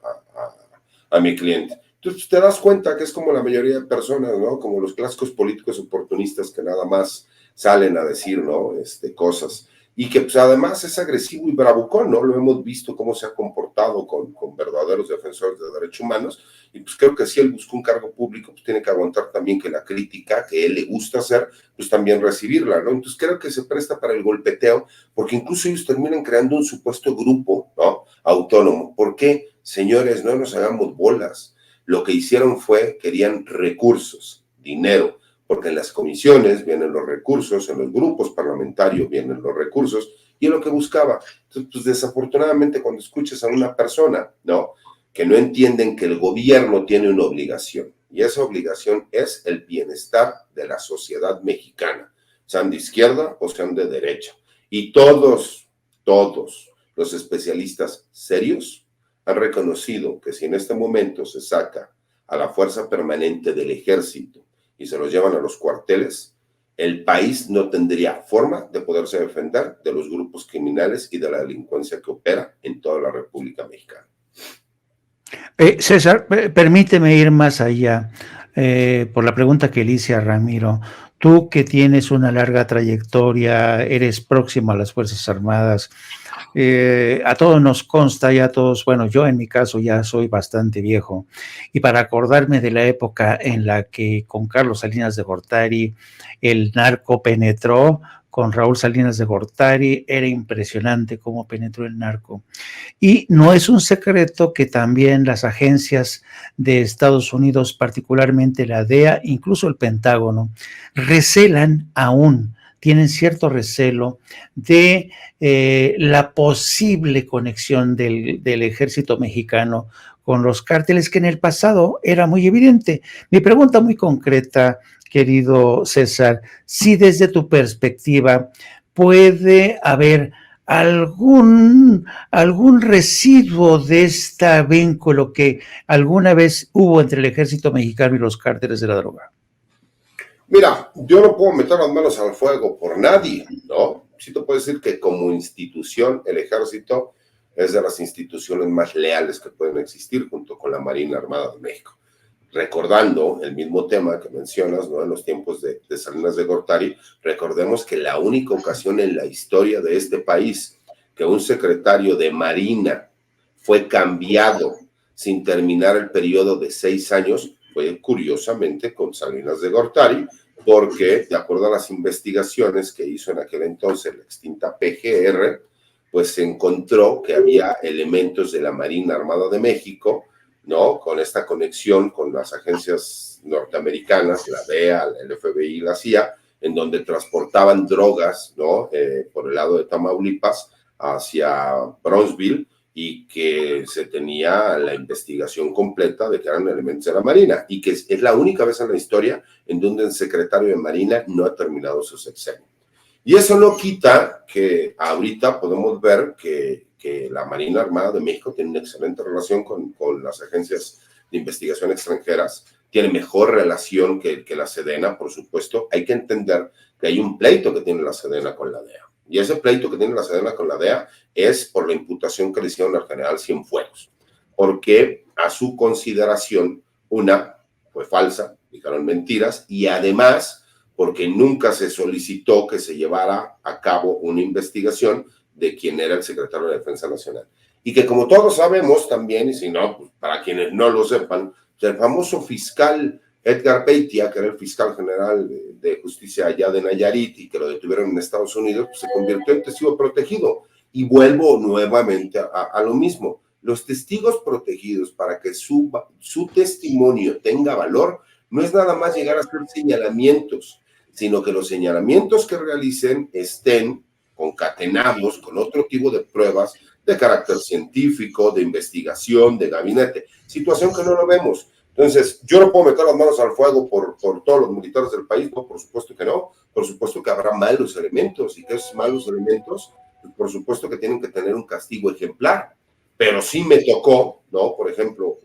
a mi cliente. Entonces te das cuenta que es como la mayoría de personas, ¿no? Como los clásicos políticos oportunistas que nada más salen a decir, ¿no? Cosas. Y que pues además es agresivo y bravucón, ¿no? Lo hemos visto cómo se ha comportado con verdaderos defensores de derechos humanos. Y pues creo que si él busca un cargo público, pues tiene que aguantar también que la crítica que él le gusta hacer, pues también recibirla, ¿no? Entonces creo que se presta para el golpeteo, porque incluso ellos terminan creando un supuesto grupo, ¿no?, autónomo. ¿Por qué? Señores, no nos hagamos bolas. Lo que hicieron fue, querían recursos, dinero, porque en las comisiones vienen los recursos, en los grupos parlamentarios vienen los recursos, y es lo que buscaba. Entonces, pues desafortunadamente cuando escuchas a una persona, ¿no?, que no entienden que el gobierno tiene una obligación, y esa obligación es el bienestar de la sociedad mexicana, sean de izquierda o sean de derecha. Y todos los especialistas serios han reconocido que si en este momento se saca a la fuerza permanente del ejército y se los llevan a los cuarteles, el país no tendría forma de poderse defender de los grupos criminales y de la delincuencia que opera en toda la República Mexicana. César, permíteme ir más allá por la pregunta que le hice a Ramiro. Tú que tienes una larga trayectoria, eres próximo a las Fuerzas Armadas, a todos nos consta y a todos, bueno, yo en mi caso ya soy bastante viejo, y para acordarme de la época en la que con Carlos Salinas de Gortari el narco penetró, con Raúl Salinas de Gortari, era impresionante cómo penetró el narco. Y no es un secreto que también las agencias de Estados Unidos, particularmente la DEA, incluso el Pentágono, recelan aún, tienen cierto recelo de la posible conexión del ejército mexicano con los cárteles, que en el pasado era muy evidente. Mi pregunta muy concreta, querido César, si desde tu perspectiva puede haber algún residuo de este vínculo que alguna vez hubo entre el ejército mexicano y los cárteles de la droga. Mira, yo no puedo meter las manos al fuego por nadie, ¿no? Sí te puedo decir que como institución el ejército es de las instituciones más leales que pueden existir junto con la Marina Armada de México. Recordando el mismo tema que mencionas, ¿no? En los tiempos de Salinas de Gortari, recordemos que la única ocasión en la historia de este país que un secretario de Marina fue cambiado sin terminar el periodo de 6 años fue curiosamente con Salinas de Gortari, porque de acuerdo a las investigaciones que hizo en aquel entonces la extinta PGR, pues se encontró que había elementos de la Marina Armada de México, ¿no? Con esta conexión con las agencias norteamericanas, la DEA, el FBI y la CIA, en donde transportaban drogas, ¿no? Por el lado de Tamaulipas hacia Bronzeville, y que se tenía la investigación completa de que eran elementos de la Marina, y que es la única vez en la historia en donde el secretario de Marina no ha terminado su sexenio. Y eso no quita que ahorita podemos ver que la Marina Armada de México tiene una excelente relación con las agencias de investigación extranjeras, tiene mejor relación que la Sedena, por supuesto. Hay que entender que hay un pleito que tiene la Sedena con la DEA. Y ese pleito que tiene la Sedena con la DEA es por la imputación que le hicieron al general Cienfuegos, porque a su consideración, una, fue falsa, dijeron mentiras, y además porque nunca se solicitó que se llevara a cabo una investigación de quién era el secretario de Defensa Nacional. Y que como todos sabemos también, y si no, pues para quienes no lo sepan, el famoso fiscal Edgar Beitia, que era el fiscal general de justicia allá de Nayarit y que lo detuvieron en Estados Unidos, pues se convirtió en testigo protegido. Y vuelvo nuevamente a lo mismo. Los testigos protegidos, para que su testimonio tenga valor, no es nada más llegar a hacer señalamientos, sino que los señalamientos que realicen estén concatenados con otro tipo de pruebas de carácter científico, de investigación, de gabinete, situación que no lo vemos. Entonces, yo no puedo meter las manos al fuego por todos los militares del país, no, por supuesto que no, por supuesto que habrá malos elementos, y que esos malos elementos, por supuesto que tienen que tener un castigo ejemplar, pero sí me tocó, ¿no? Por ejemplo,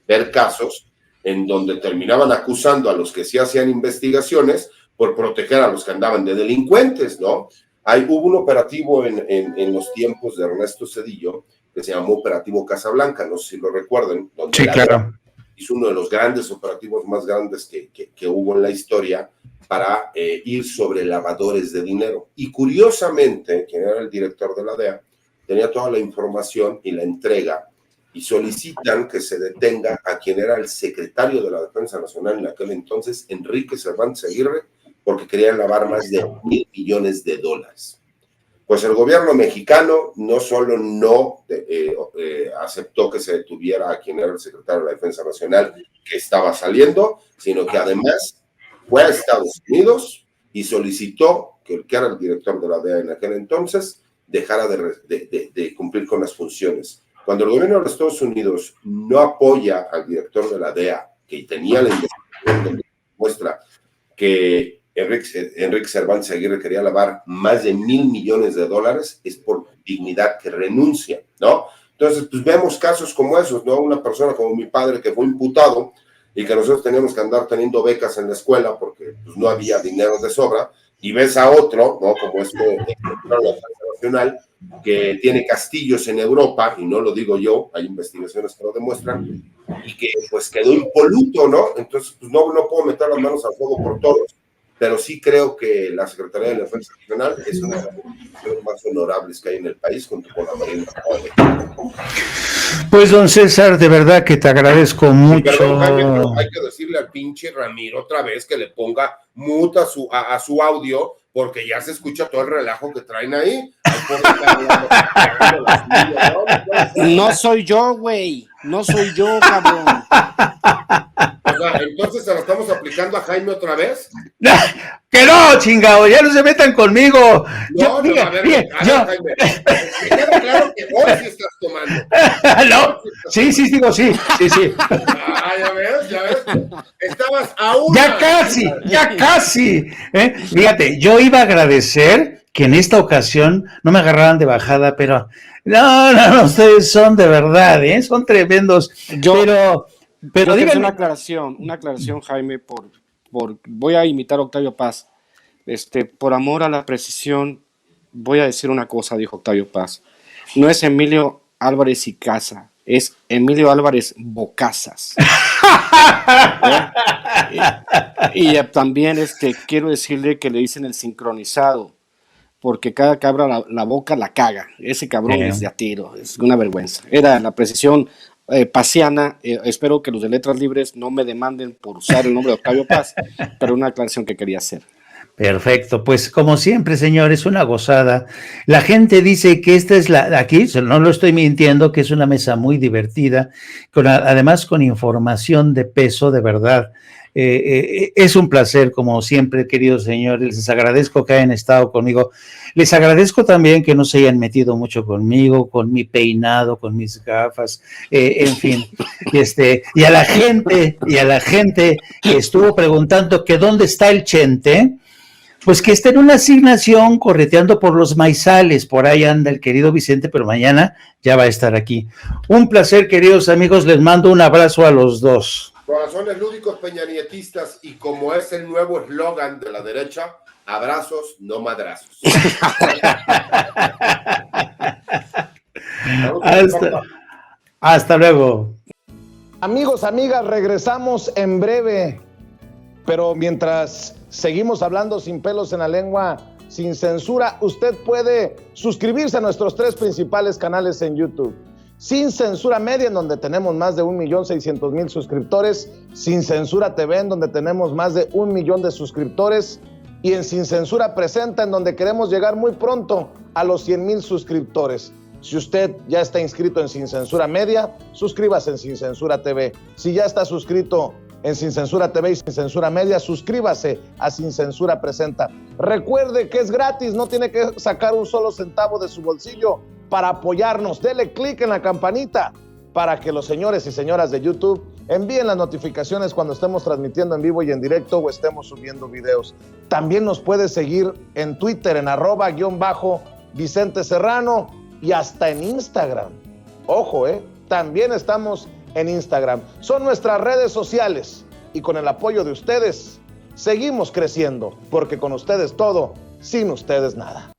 ver casos en donde terminaban acusando a los que sí hacían investigaciones por proteger a los que andaban de delincuentes, ¿no? Hubo un operativo en los tiempos de Ernesto Zedillo que se llamó Operativo Casablanca, no sé si lo recuerden. Donde sí, claro. Hizo uno de los grandes operativos más grandes que hubo en la historia para ir sobre lavadores de dinero. Y curiosamente, quien era el director de la DEA, tenía toda la información y la entrega, y solicitan que se detenga a quien era el secretario de la Defensa Nacional en aquel entonces, Enrique Cervantes Aguirre, porque querían lavar más de $1,000 millones. Pues el gobierno mexicano no solo no aceptó que se detuviera a quien era el secretario de la Defensa Nacional que estaba saliendo, sino que además fue a Estados Unidos y solicitó que el que era el director de la DEA en aquel entonces dejara de cumplir con las funciones. Cuando el gobierno de los Estados Unidos no apoya al director de la DEA, que tenía la investigación donde muestra que Enrique Cervantes Aguirre quería lavar más de $1,000 millones, es por dignidad que renuncia, ¿no? Entonces, pues vemos casos como esos, ¿no? Una persona como mi padre que fue imputado y que nosotros teníamos que andar teniendo becas en la escuela porque pues, no había dinero de sobra, y ves a otro, ¿no? Como nacional, que tiene castillos en Europa, y no lo digo yo, hay investigaciones que lo demuestran, y que pues quedó impoluto, ¿no? Entonces, pues no puedo meter las manos al fuego por todos, pero sí creo que la Secretaría de Defensa Nacional es una de las instituciones más honorables que hay en el país, junto con la Marina. Pues, don César, de verdad que te agradezco mucho. Perdón, Jaime, pero hay que decirle al pinche Ramiro otra vez que le ponga mute a su audio, porque ya se escucha todo el relajo que traen ahí. No soy yo, güey. No soy yo, cabrón. O sea, entonces se lo estamos aplicando a Jaime otra vez. ¡Que no, chingado! ¡Ya no se metan conmigo! No, a ver, Jaime. Me queda claro que hoy sí estás tomando. No, sí. Ya ves. Estabas a una. Ya casi. Fíjate, yo iba a agradecer que en esta ocasión no me agarraran de bajada, pero no, ustedes son de verdad, son tremendos. Pero díganme. Una aclaración, Jaime, voy a imitar a Octavio Paz. Por amor a la precisión, voy a decir una cosa, dijo Octavio Paz. No es Emilio Álvarez y Casa, es Emilio Álvarez Bocazas. Y también quiero decirle que le dicen el sincronizado, porque cada que abra la boca la caga. Ese cabrón es de a tiro, es una vergüenza. Era la precisión pasiana. Espero que los de Letras Libres no me demanden por usar el nombre de Octavio Paz, pero una aclaración que quería hacer. Perfecto, pues como siempre, señores, una gozada. La gente dice que esta es aquí no lo estoy mintiendo, que es una mesa muy divertida, además con información de peso, de verdad. Es un placer, como siempre, queridos señores, les agradezco que hayan estado conmigo. Les agradezco también que no se hayan metido mucho conmigo, con mi peinado, con mis gafas, en fin. Y a la gente que estuvo preguntando que dónde está el Chente, pues que está en una asignación correteando por los maizales, por ahí anda el querido Vicente, pero mañana ya va a estar aquí. Un placer, queridos amigos, les mando un abrazo a los dos. Corazones lúdicos peñanietistas, y como es el nuevo eslogan de la derecha, abrazos, no madrazos. Hasta luego. Amigos, amigas, regresamos en breve, pero mientras seguimos hablando sin pelos en la lengua, sin censura, usted puede suscribirse a nuestros 3 principales canales en YouTube. Sin Censura Media, en donde tenemos más de 1,600,000 suscriptores, Sin Censura TV, en donde tenemos más de 1 millón de suscriptores, y en Sin Censura Presenta, en donde queremos llegar muy pronto a los 100,000 suscriptores. Si usted ya está inscrito en Sin Censura Media, suscríbase en Sin Censura TV. Si ya está suscrito en Sin Censura TV y Sin Censura Media, suscríbase a Sin Censura Presenta. Recuerde que es gratis, no tiene que sacar un solo centavo de su bolsillo para apoyarnos. Dele clic en la campanita para que los señores y señoras de YouTube envíen las notificaciones cuando estemos transmitiendo en vivo y en directo o estemos subiendo videos. También nos puede seguir en Twitter en @_Vicente Serrano y hasta en Instagram. Ojo, también estamos en Instagram. Son nuestras redes sociales y con el apoyo de ustedes seguimos creciendo, porque con ustedes todo, sin ustedes nada.